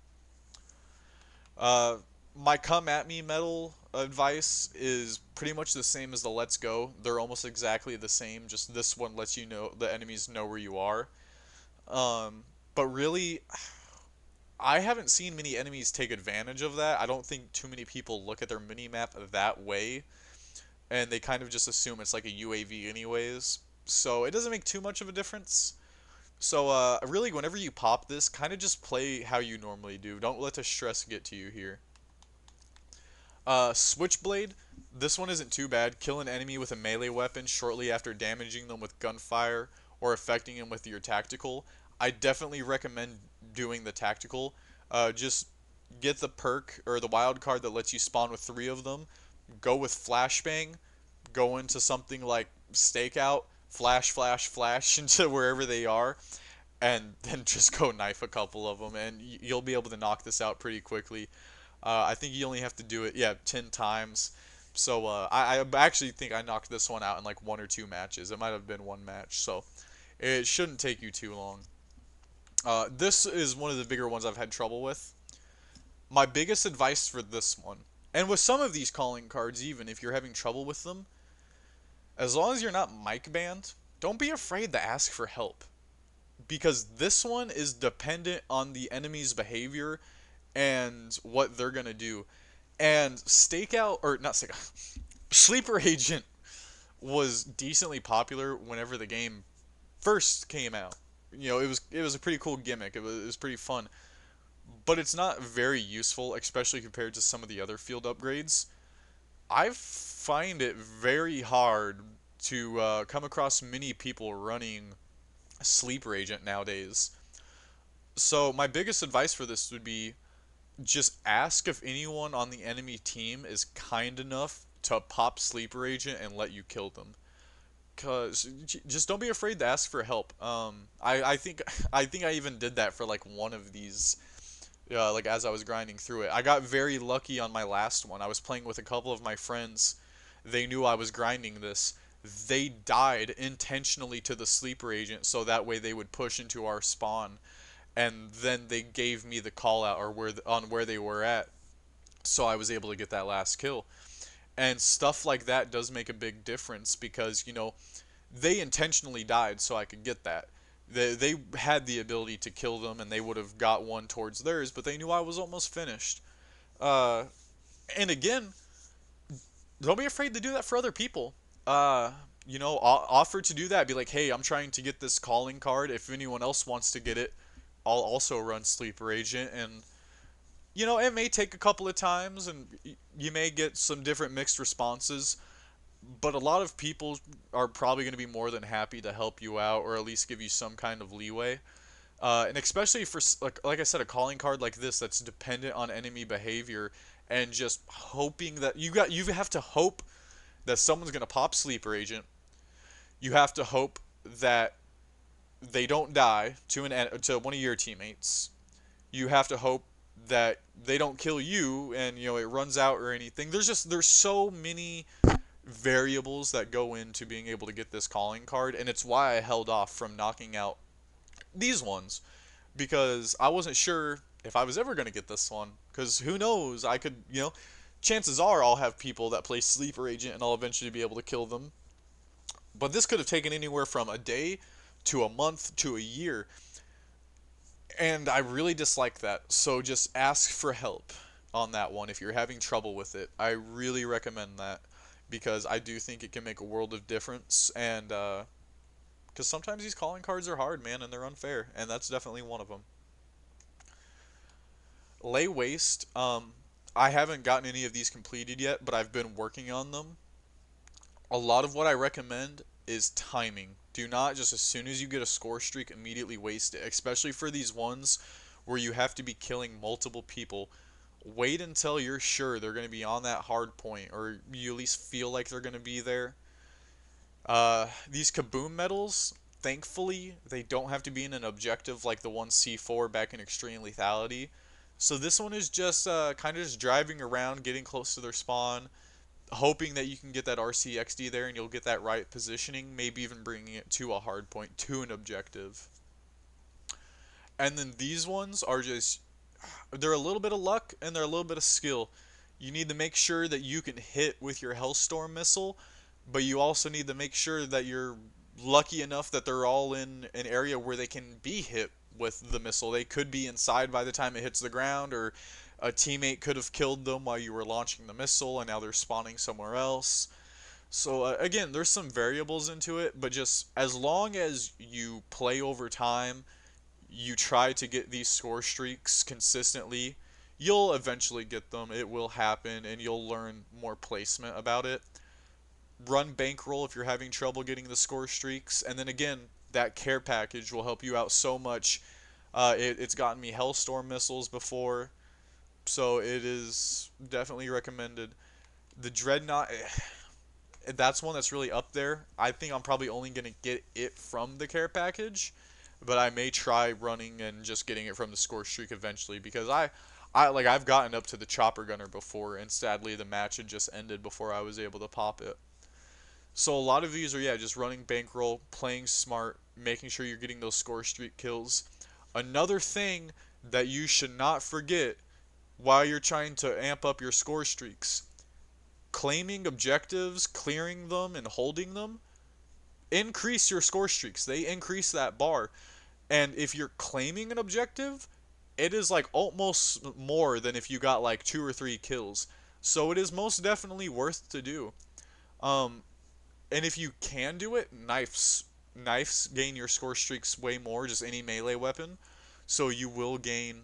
Uh, my come at me metal advice is pretty much the same as the let's go. They're almost exactly the same. Just this one lets you know the enemies know where you are. But really, I haven't seen many enemies take advantage of that. I don't think too many people look at their mini map that way, and they kind of just assume it's like a UAV anyways. So it doesn't make too much of a difference. So really, whenever you pop this, kind of just play how you normally do. Don't let the stress get to you here. Switchblade. This one isn't too bad. Kill an enemy with a melee weapon shortly after damaging them with gunfire or affecting them with your tactical. I definitely recommend doing the tactical. Just get the perk or the wild card that lets you spawn with 3 of them. Go with flashbang. Go into something like stakeout. Flash, flash, flash into wherever they are, and then just go knife a couple of them, and you'll be able to knock this out pretty quickly. I think you only have to do it, yeah, 10 times. So I actually think I knocked this one out in like 1 or 2 matches. It might have been one match, so it shouldn't take you too long. This is one of the bigger ones I've had trouble with. My biggest advice for this one, and with some of these calling cards even, if you're having trouble with them, as long as you're not mic banned, don't be afraid to ask for help. Because this one is dependent on the enemy's behavior and what they're gonna do. And stakeout or not stakeout, sleeper agent was decently popular whenever the game first came out. It was a pretty cool gimmick. It was pretty fun, but it's not very useful, especially compared to some of the other field upgrades. I find it very hard to come across many people running sleeper agent nowadays. So my biggest advice for this would be just ask if anyone on the enemy team is kind enough to pop sleeper agent and let you kill them. Cause just don't be afraid to ask for help. I think I think I even did that for like one of these. Like as I was grinding through it, I got very lucky on my last one. I was playing with a couple of my friends. They knew I was grinding this. They died intentionally to the sleeper agent so that way they would push into our spawn, and then they gave me the call out or on where they were at, so I was able to get that last kill. And stuff like that does make a big difference because they intentionally died so I could get that. They had the ability to kill them and they would have got one towards theirs, but they knew I was almost finished. Uh, and again, don't be afraid to do that for other people. Offer to do that. Be like, hey, I'm trying to get this calling card. If anyone else wants to get it, I'll also run Sleeper Agent. And, it may take a couple of times and you may get some different mixed responses, but a lot of people are probably going to be more than happy to help you out or at least give you some kind of leeway. And especially for like I said, a calling card like this that's dependent on enemy behavior and just hoping that you have to hope that someone's going to pop sleeper agent. You have to hope that they don't die to one of your teammates. You have to hope that they don't kill you and it runs out or anything. There's so many variables that go into being able to get this calling card, and it's why I held off from knocking out these ones because I wasn't sure if I was ever going to get this one. Because who knows? I could, chances are I'll have people that play Sleeper Agent and I'll eventually be able to kill them. But this could have taken anywhere from a day to a month to a year. And I really dislike that. So just ask for help on that one if you're having trouble with it. I really recommend that because I do think it can make a world of difference. And because sometimes these calling cards are hard, man, and they're unfair. And that's definitely one of them. Lay Waste. I haven't gotten any of these completed yet, but I've been working on them. A lot of what I recommend is timing. Do not just as soon as you get a score streak immediately waste it, especially for these ones where you have to be killing multiple people. Wait until you're sure they're going to be on that hard point, or you at least feel like they're going to be there. These Kaboom medals, thankfully, they don't have to be in an objective like the one C4 back in Extreme Lethality. So this one is just kind of just driving around, getting close to their spawn, hoping that you can get that RCXD there and you'll get that right positioning, maybe even bringing it to a hard point, to an objective. And then these ones are just, they're a little bit of luck and they're a little bit of skill. You need to make sure that you can hit with your Hellstorm missile, but you also need to make sure that you're lucky enough that they're all in an area where they can be hit with the missile. They could be inside by the time it hits the ground, or a teammate could have killed them while you were launching the missile and now they're spawning somewhere else. So again, there's some variables into it, but just as long as you play over time, you try to get these score streaks consistently, you'll eventually get them. It will happen and you'll learn more placement about it. Run bankroll if you're having trouble getting the score streaks, and then again, that care package will help you out so much. It's gotten me Hellstorm missiles before, so it is definitely recommended. The Dreadnought, that's one that's really up there. I think I'm probably only going to get it from the care package, but I may try running and just getting it from the score streak eventually because I've gotten up to the chopper gunner before, and sadly the match had just ended before I was able to pop it. So a lot of these are, yeah, just running bankroll, playing smart, making sure you're getting those score streak kills. Another thing that you should not forget while you're trying to amp up your score streaks, claiming objectives, clearing them, and holding them, increase your score streaks. They increase that bar. And if you're claiming an objective, it is like almost more than if you got like 2 or 3 kills. So it is most definitely worth to do. Um, and if you can do it, knives gain your score streaks way more, just any melee weapon. So you will gain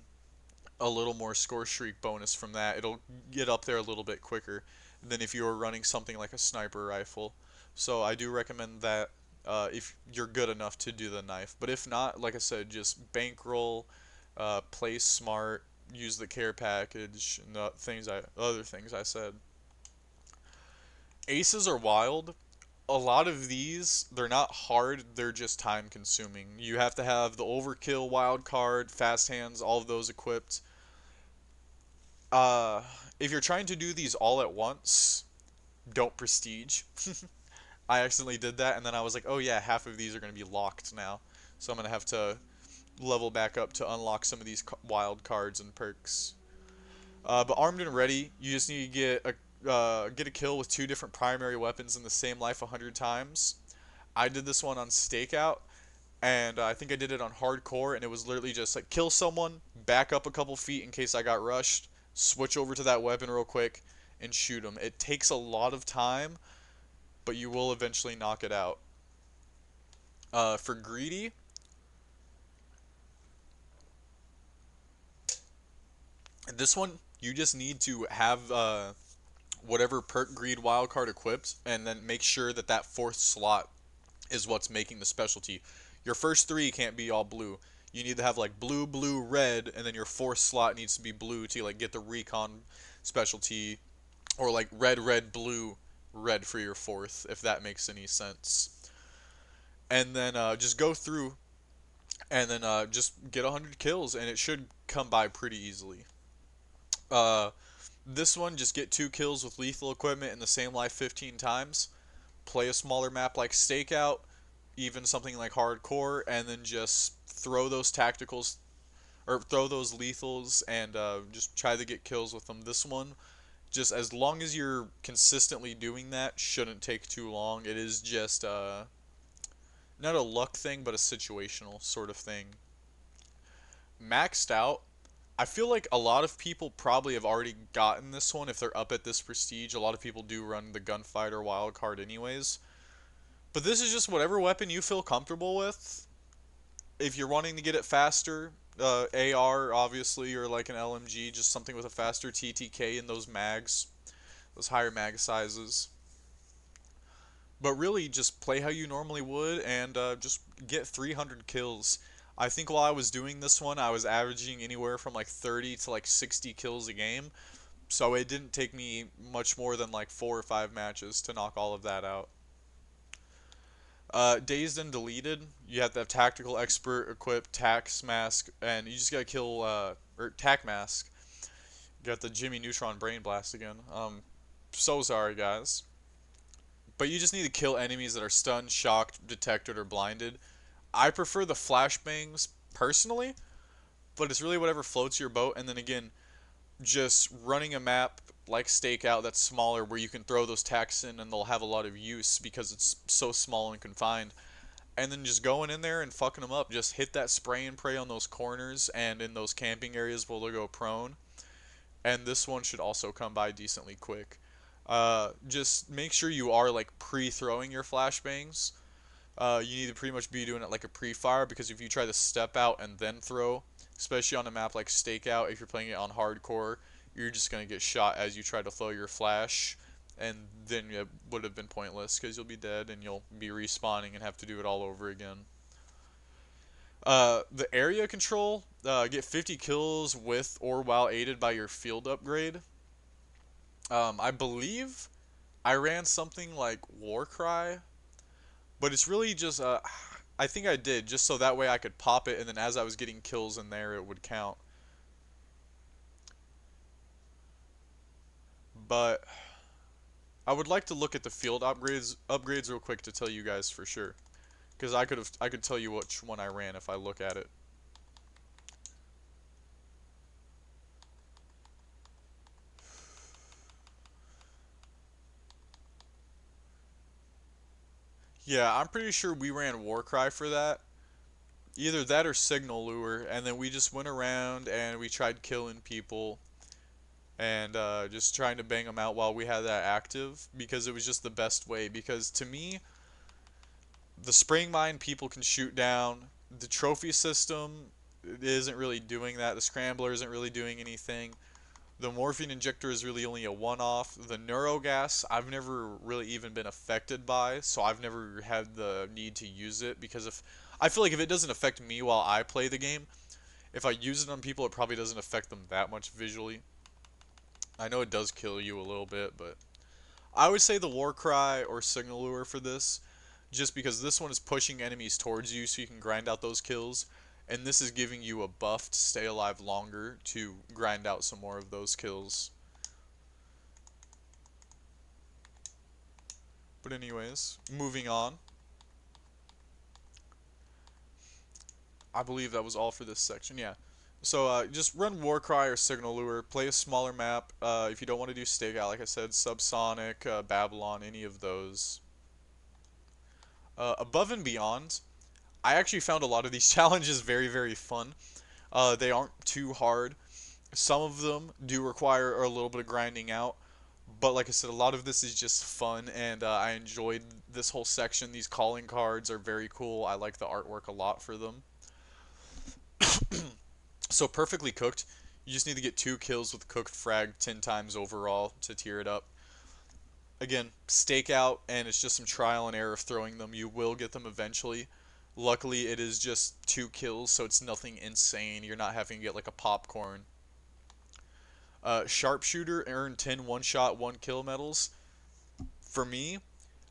a little more score streak bonus from that. It'll get up there a little bit quicker than if you were running something like a sniper rifle. So I do recommend that if you're good enough to do the knife. But if not, like I said, just bankroll, play smart, use the care package and the other things I said. Aces are wild. A lot of these, they're not hard, they're just time consuming. You have to have the overkill wild card, fast hands, all of those equipped. Uh, if you're trying to do these all at once, don't prestige. I accidentally did that, and then I was like, oh yeah, half of these are going to be locked now. So I'm going to have to level back up to unlock some of these wild cards and perks. But armed and ready, you just need to get a kill with two different primary weapons in the same life 100 times. I did this one on stakeout, and I think I did it on hardcore, and it was literally just like kill someone, back up a couple feet in case I got rushed, switch over to that weapon real quick, and shoot them. It takes a lot of time, but you will eventually knock it out. For greedy, this one you just need to have whatever perk greed wildcard equipped, and then make sure that that fourth slot is what's making the specialty. Your first three can't be all blue. You need to have like blue, blue, red, and then your fourth slot needs to be blue to like get the recon specialty, or like red, red, blue, red for your fourth, if that makes any sense. And then just go through, and then just get 100 kills, and it should come by pretty easily. Uh, this one, just get 2 kills with lethal equipment in the same life 15 times. Play a smaller map like Stakeout, even something like Hardcore, and then just throw those tacticals, or throw those lethals, and just try to get kills with them. This one, just as long as you're consistently doing that, shouldn't take too long. It is just not a luck thing, but a situational sort of thing. Maxed out, I feel like a lot of people probably have already gotten this one if they're up at this prestige. A lot of people do run the gunfighter wildcard anyways. But this is just whatever weapon you feel comfortable with. If you're wanting to get it faster, AR obviously, or like an LMG, just something with a faster TTK in those mags, those higher mag sizes. But really, just play how you normally would, and just get 300 kills. I think while I was doing this one, I was averaging anywhere from like 30 to like 60 kills a game. So it didn't take me much more than like 4 or 5 matches to knock all of that out. Dazed and Deleted, you have to have Tactical Expert equipped, Tax Mask, and you just gotta kill, or Tac Mask. Got the Jimmy Neutron Brain Blast again. So sorry guys. But you just need to kill enemies that are stunned, shocked, detected, or blinded. I prefer the flashbangs personally, but it's really whatever floats your boat. And then again, just running a map like Stakeout that's smaller where you can throw those tacks in and they'll have a lot of use because it's so small and confined. And then just going in there and fucking them up. Just hit that spray and pray on those corners and in those camping areas where they'll go prone. And this one should also come by decently quick. Just make sure you are like pre-throwing your flashbangs. You need to pretty much be doing it like a pre-fire, because if you try to step out and then throw, especially on a map like Stakeout, if you're playing it on hardcore, you're just going to get shot as you try to throw your flash, and then it would have been pointless because you'll be dead and you'll be respawning and have to do it all over again. The area control, get 50 kills with or while aided by your field upgrade. I believe I ran something like Warcry, but it's really just, I think I did, just so that way I could pop it, and then as I was getting kills in there, it would count. But I would like to look at the field upgrades real quick to tell you guys for sure, because I could tell you which one I ran if I look at it. Yeah, I'm pretty sure we ran Warcry for that. Either that or Signal Lure, and then we just went around and we tried killing people and just trying to bang them out while we had that active, because it was just the best way. Because to me, the spring mine people can shoot down. The trophy system isn't really doing that. The scrambler isn't really doing anything. The morphine injector is really only a one-off. The neurogas I've never really even been affected by, so I've never had the need to use it, because if I feel like if it doesn't affect me while I play the game, If I use it on people, it probably doesn't affect them that much visually. I know it does kill you a little bit, but I would say the war cry or signal lure for this, just because this one is pushing enemies towards you so you can grind out those kills, and this is giving you a buff to stay alive longer to grind out some more of those kills. But anyways, moving on. I believe that was all for this section, yeah. So just run Warcry or Signal Lure, play a smaller map. If you don't want to do Stakeout, like I said, Subsonic, Babylon, any of those. Above and Beyond, I actually found a lot of these challenges very, very fun. They aren't too hard. Some of them do require a little bit of grinding out, but like I said, a lot of this is just fun, and I enjoyed this whole section. These calling cards are very cool. I like the artwork a lot for them. So perfectly cooked. You just need to get 2 kills with cooked frag 10 times overall to tier it up. Again, stakeout, and it's just some trial and error of throwing them. You will get them eventually. Luckily, it is just 2 kills, so it's nothing insane. You're not having to get like a popcorn. Sharpshooter, earn 10 one-shot, 1-kill medals. For me,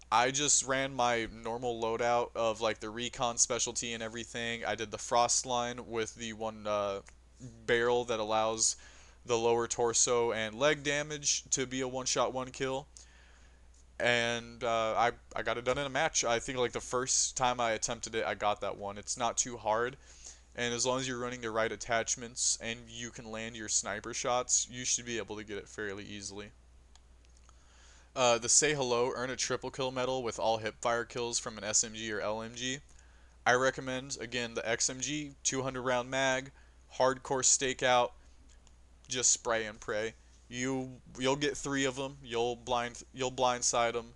I just ran my normal loadout of like the recon specialty and everything. I did the frost line with the one barrel that allows the lower torso and leg damage to be a one-shot, 1-kill. And I got it done in a match. I think like the first time I attempted it, I got that one. It's not too hard, and as long as you're running the right attachments and you can land your sniper shots, you should be able to get it fairly easily. The Say Hello, earn a triple kill medal with all hipfire kills from an SMG or LMG. I recommend, again, the XMG, 200 round mag, hardcore stakeout, just spray and pray. You'll get 3 of them. You'll blindside them,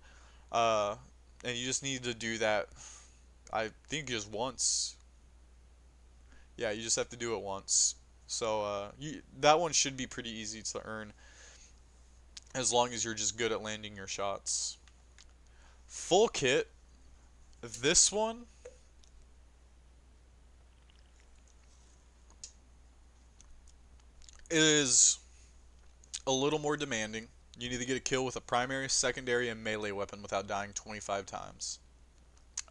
uh, and you just need to do that. I think just once. Yeah, you just have to do it once. So that one should be pretty easy to earn as long as you're just good at landing your shots. Full kit. This one is a little more demanding. You need to get a kill with a primary, secondary, and melee weapon without dying 25 times.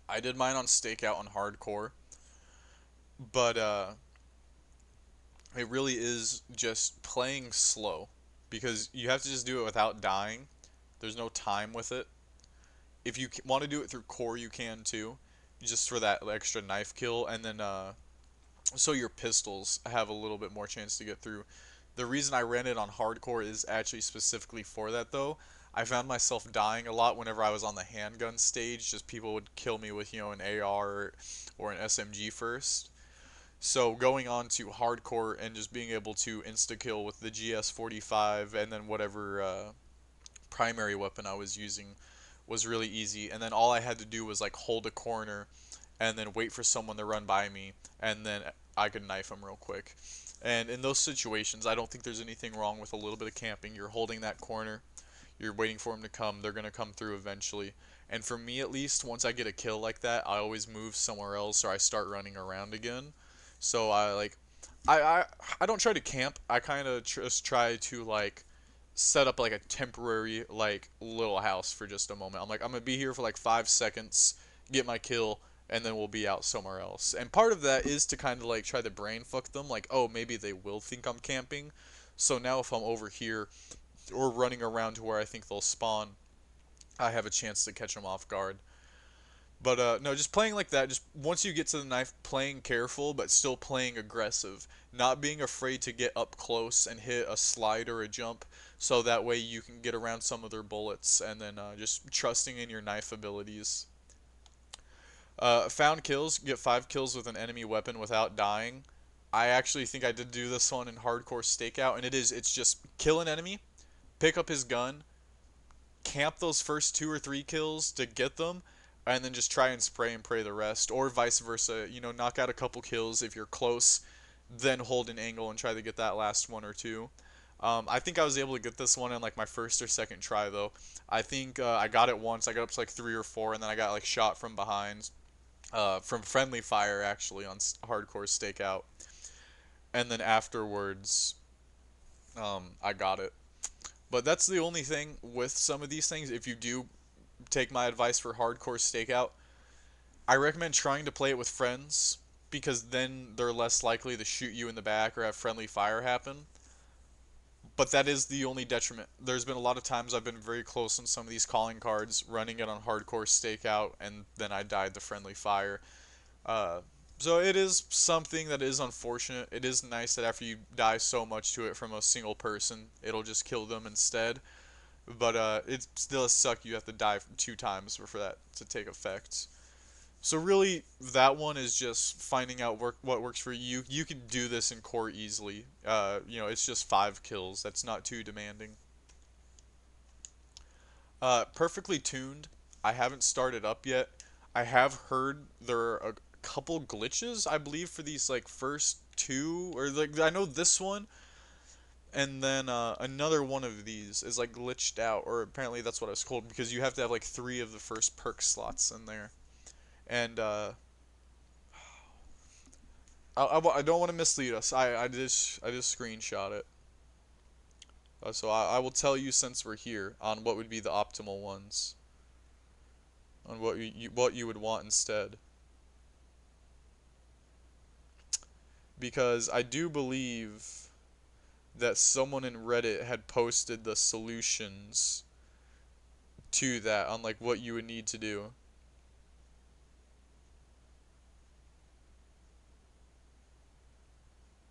I did mine on stakeout on hardcore, but it really is just playing slow because you have to just do it without dying. There's no time with it. If you want to do it through core, you can too, just for that extra knife kill, and then so your pistols have a little bit more chance to get through. The reason I ran it on hardcore is actually specifically for that though. I found myself dying a lot whenever I was on the handgun stage. Just people would kill me with, an AR or an SMG first. So going on to hardcore and just being able to insta kill with the GS45 and then whatever primary weapon I was using was really easy. And then all I had to do was like hold a corner and then wait for someone to run by me, and then I could knife them real quick. And in those situations, I don't think there's anything wrong with a little bit of camping. You're holding that corner, you're waiting for them to come, they're going to come through eventually. And for me at least, once I get a kill like that, I always move somewhere else or I start running around again. So I don't try to camp. I kind of just try to like set up like a temporary like little house for just a moment. I'm like, I'm gonna be here for like 5 seconds, get my kill, and then we'll be out somewhere else. And part of that is to kind of like try to brain fuck them, like, oh, maybe they will think I'm camping. So now if I'm over here or running around to where I think they'll spawn, I have a chance to catch them off guard. But no, just playing like that, just once you get to the knife, playing careful, but still playing aggressive. Not being afraid to get up close and hit a slide or a jump, so that way you can get around some of their bullets, and then just trusting in your knife abilities. Found kills, get 5 kills with an enemy weapon without dying. I actually think I did do this one in hardcore stakeout, and it's just kill an enemy, pick up his gun, camp those first 2 or 3 kills to get them, and then just try and spray and pray the rest, or vice versa. Knock out a couple kills if you're close, then hold an angle and try to get that last 1 or 2. I think I was able to get this one in like my first or second try though. I think I got it once. I got up to like 3 or 4, and then I got like shot from behind, from friendly fire actually on hardcore stakeout. and then afterwards, I got it. But that's the only thing with some of these things. If you do take my advice for hardcore stakeout, I recommend trying to play it with friends because then they're less likely to shoot you in the back or have friendly fire happen. But that is the only detriment. There's been a lot of times I've been very close on some of these calling cards, running it on hardcore stakeout, and then I died to friendly fire. Uh, so it is something that is unfortunate. It is nice that after you die so much to it from a single person, it'll just kill them instead. But it still suck. You have to die 2 times for that to take effect. So really, that one is just finding out what works for you. You can do this in core easily. It's just 5 kills. That's not too demanding. Perfectly tuned. I haven't started up yet. I have heard there are a couple glitches, I believe, for these like first two, or like I know this one, and then another one of these is like glitched out, or apparently that's what I was told because you have to have like 3 of the first perk slots in there, and I don't want to mislead us. I just screenshot it. So I will tell you since we're here on what would be the optimal ones, on what you would want instead. Because I do believe that someone in Reddit had posted the solutions to that on like what you would need to do.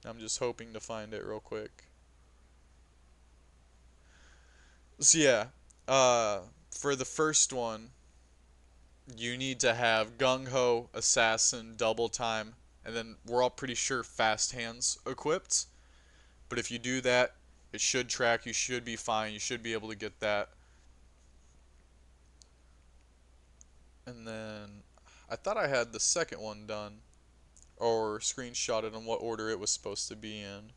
I'm just hoping to find it real quick. So yeah, for the first one, you need to have Gung Ho, Assassin, Double Time, and then we're all pretty sure Fast Hands equipped. But if you do that, it should track. You should be fine. You should be able to get that. And then I thought I had the second one done or screenshotted on what order it was supposed to be in.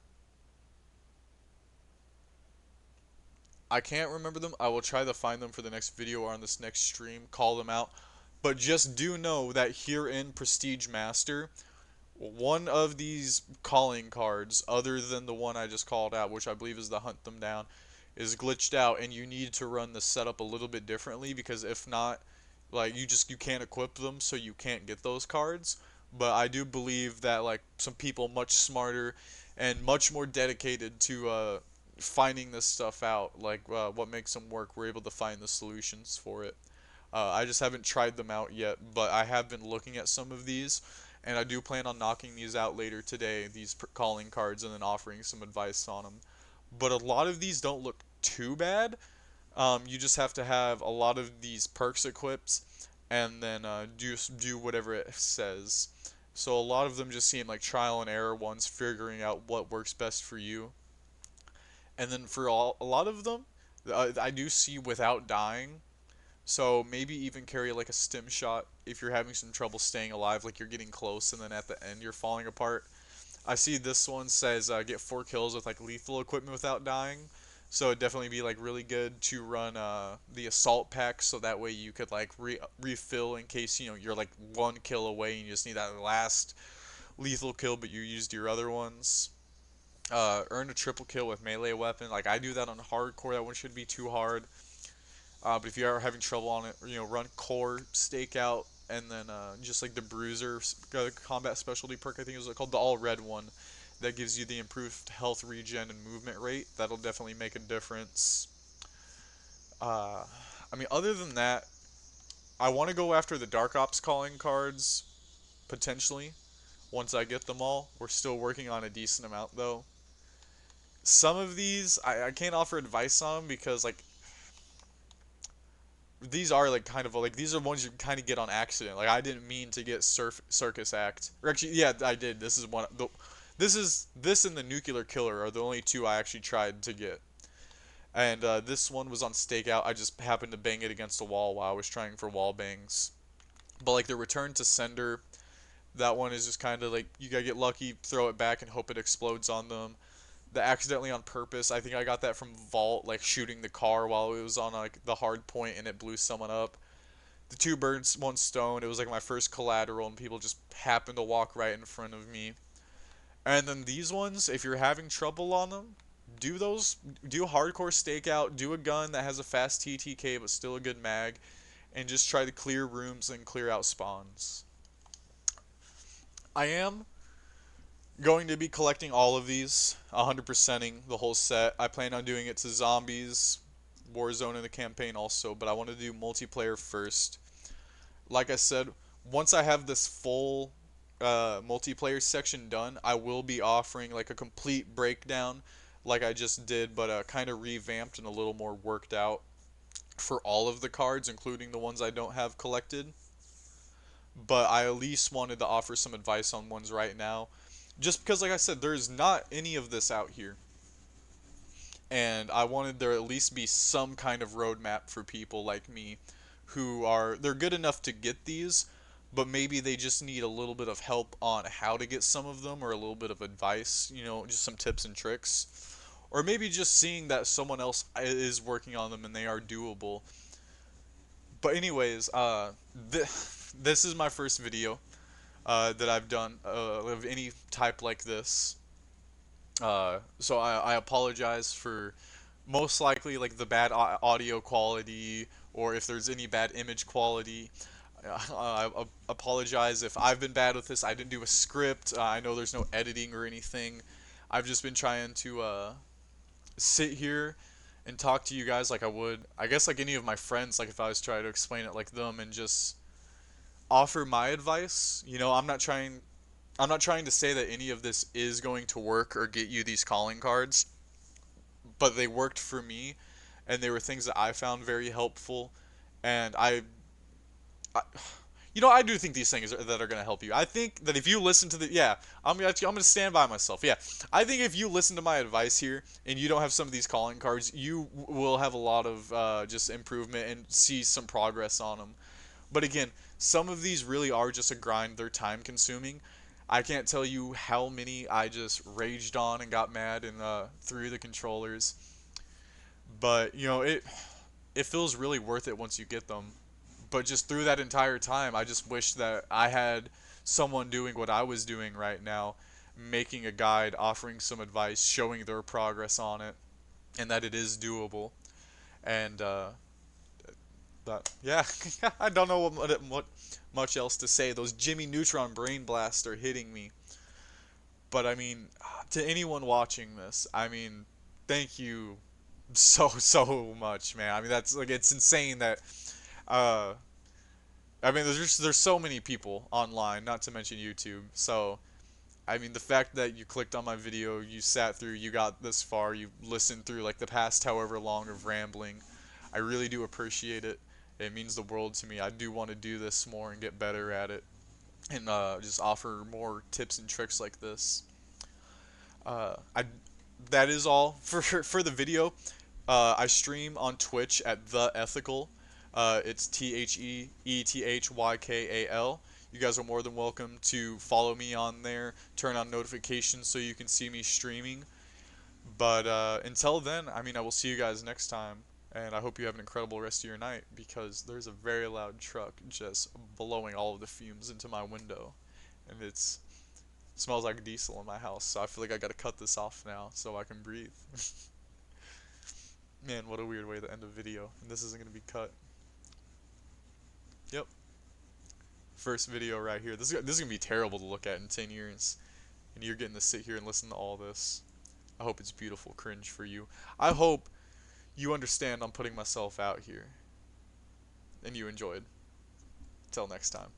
I can't remember them. I will try to find them for the next video or on this next stream, call them out. But just do know that here in Prestige Master, one of these calling cards, other than the one I just called out, which I believe is the Hunt Them Down, is glitched out, and you need to run the setup a little bit differently because if not, like you can't equip them, so you can't get those cards. But I do believe that like some people much smarter and much more dedicated to finding this stuff out, like what makes them work, were able to find the solutions for it. I just haven't tried them out yet, but I have been looking at some of these, and I do plan on knocking these out later today, these calling cards, and then offering some advice on them. But a lot of these don't look too bad. You just have to have a lot of these perks equipped, and then do whatever it says. So a lot of them just seem like trial and error ones, figuring out what works best for you. And then for a lot of them, I do see without dying. So maybe even carry like a stim shot if you're having some trouble staying alive, like you're getting close and then at the end you're falling apart. I see this one says get 4 kills with like lethal equipment without dying. So it'd definitely be like really good to run the assault pack, so that way you could like refill in case you're like 1 kill away and you just need that last lethal kill, but you used your other ones. Earn a triple kill with melee weapon. Like I do that on hardcore. That one should be too hard. But if you are having trouble on it, run core stakeout, and then just like the bruiser combat specialty perk. I think it was called the all red one. That gives you the improved health regen and movement rate. That'll definitely make a difference. Uh, I mean, other than that, I want to go after the Dark Ops calling cards potentially once I get them all. We're still working on a decent amount though. Some of these I can't offer advice on because like these are like kind of like these are ones you kind of get on accident. Like I didn't mean to get Circus Act. Or actually, yeah, I did. This is one. This and the Nuclear Killer are the only two I actually tried to get. And this one was on stakeout. I just happened to bang it against the wall while I was trying for wall bangs. But like the Return to Sender, that one is just kind of like you gotta get lucky, throw it back, and hope it explodes on them. The Accidentally on Purpose, I think I got that from Vault, like shooting the car while it was on like the hard point and it blew someone up. The 2 birds, 1 stone, it was like my first collateral and people just happened to walk right in front of me. And then these ones, if you're having trouble on them, do hardcore stakeout, do a gun that has a fast TTK but still a good mag, and just try to clear rooms and clear out spawns. I am going to be collecting all of these, 100%ing the whole set. I plan on doing it to zombies, Warzone, and the campaign also, but I want to do multiplayer first. Like I said, once I have this full multiplayer section done, I will be offering like a complete breakdown like I just did, but kind of revamped and a little more worked out for all of the cards, including the ones I don't have collected. But I at least wanted to offer some advice on ones right now. Just because, like I said, there's not any of this out here. And I wanted there at least be some kind of roadmap for people like me who are, they're good enough to get these, but maybe they just need a little bit of help on how to get some of them or a little bit of advice, you know, just some tips and tricks. Or maybe just seeing that someone else is working on them and they are doable. But anyways, this is my first video that I've done of any type like this. So I apologize for most likely like the bad audio quality or if there's any bad image quality. I apologize if I've been bad with this. I didn't do a script. I know there's no editing or anything. I've just been trying to sit here and talk to you guys like I would, I guess, like any of my friends, like if I was trying to explain it like them and just offer my advice. You know, I'm not trying to say that any of this is going to work or get you these calling cards, but they worked for me and they were things that I found very helpful and I you know, I do think these things that are going to help you. I think that if you listen to I'm going to stand by myself. Yeah. I think if you listen to my advice here and you don't have some of these calling cards, you will have a lot of just improvement and see some progress on them. But again, some of these really are just a grind. They're time consuming. I can't tell you how many I just raged on and got mad and threw the controllers. But, you know, it feels really worth it once you get them. But just through that entire time, I just wish that I had someone doing what I was doing right now, making a guide, offering some advice, showing their progress on it, and that it is doable. And but yeah, I don't know what much else to say. Those Jimmy Neutron brain blasts are hitting me. But I mean, to anyone watching this, I mean, thank you so much, man. I mean, that's like it's insane that uh I mean, there's so many people online, not to mention YouTube. So, I mean, the fact that you clicked on my video, you sat through, you got this far, you listened through like the past however long of rambling, I really do appreciate it. It means the world to me. I do want to do this more and get better at it, and just offer more tips and tricks like this. I that is all for the video. I stream on Twitch at The Ethical. It's TheEthyKal. You guys are more than welcome to follow me on there. Turn on notifications so you can see me streaming. But until then, I mean, I will see you guys next time. And I hope you have an incredible rest of your night because there's a very loud truck just blowing all of the fumes into my window. And it smells like diesel in my house. So I feel like I gotta cut this off now so I can breathe. Man, what a weird way to end a video. And this isn't gonna be cut. Yep. First video right here. This is gonna be terrible to look at in 10 years. And you're getting to sit here and listen to all this. I hope it's beautiful cringe for you. I hope you understand I'm putting myself out here. And you enjoyed. Till next time.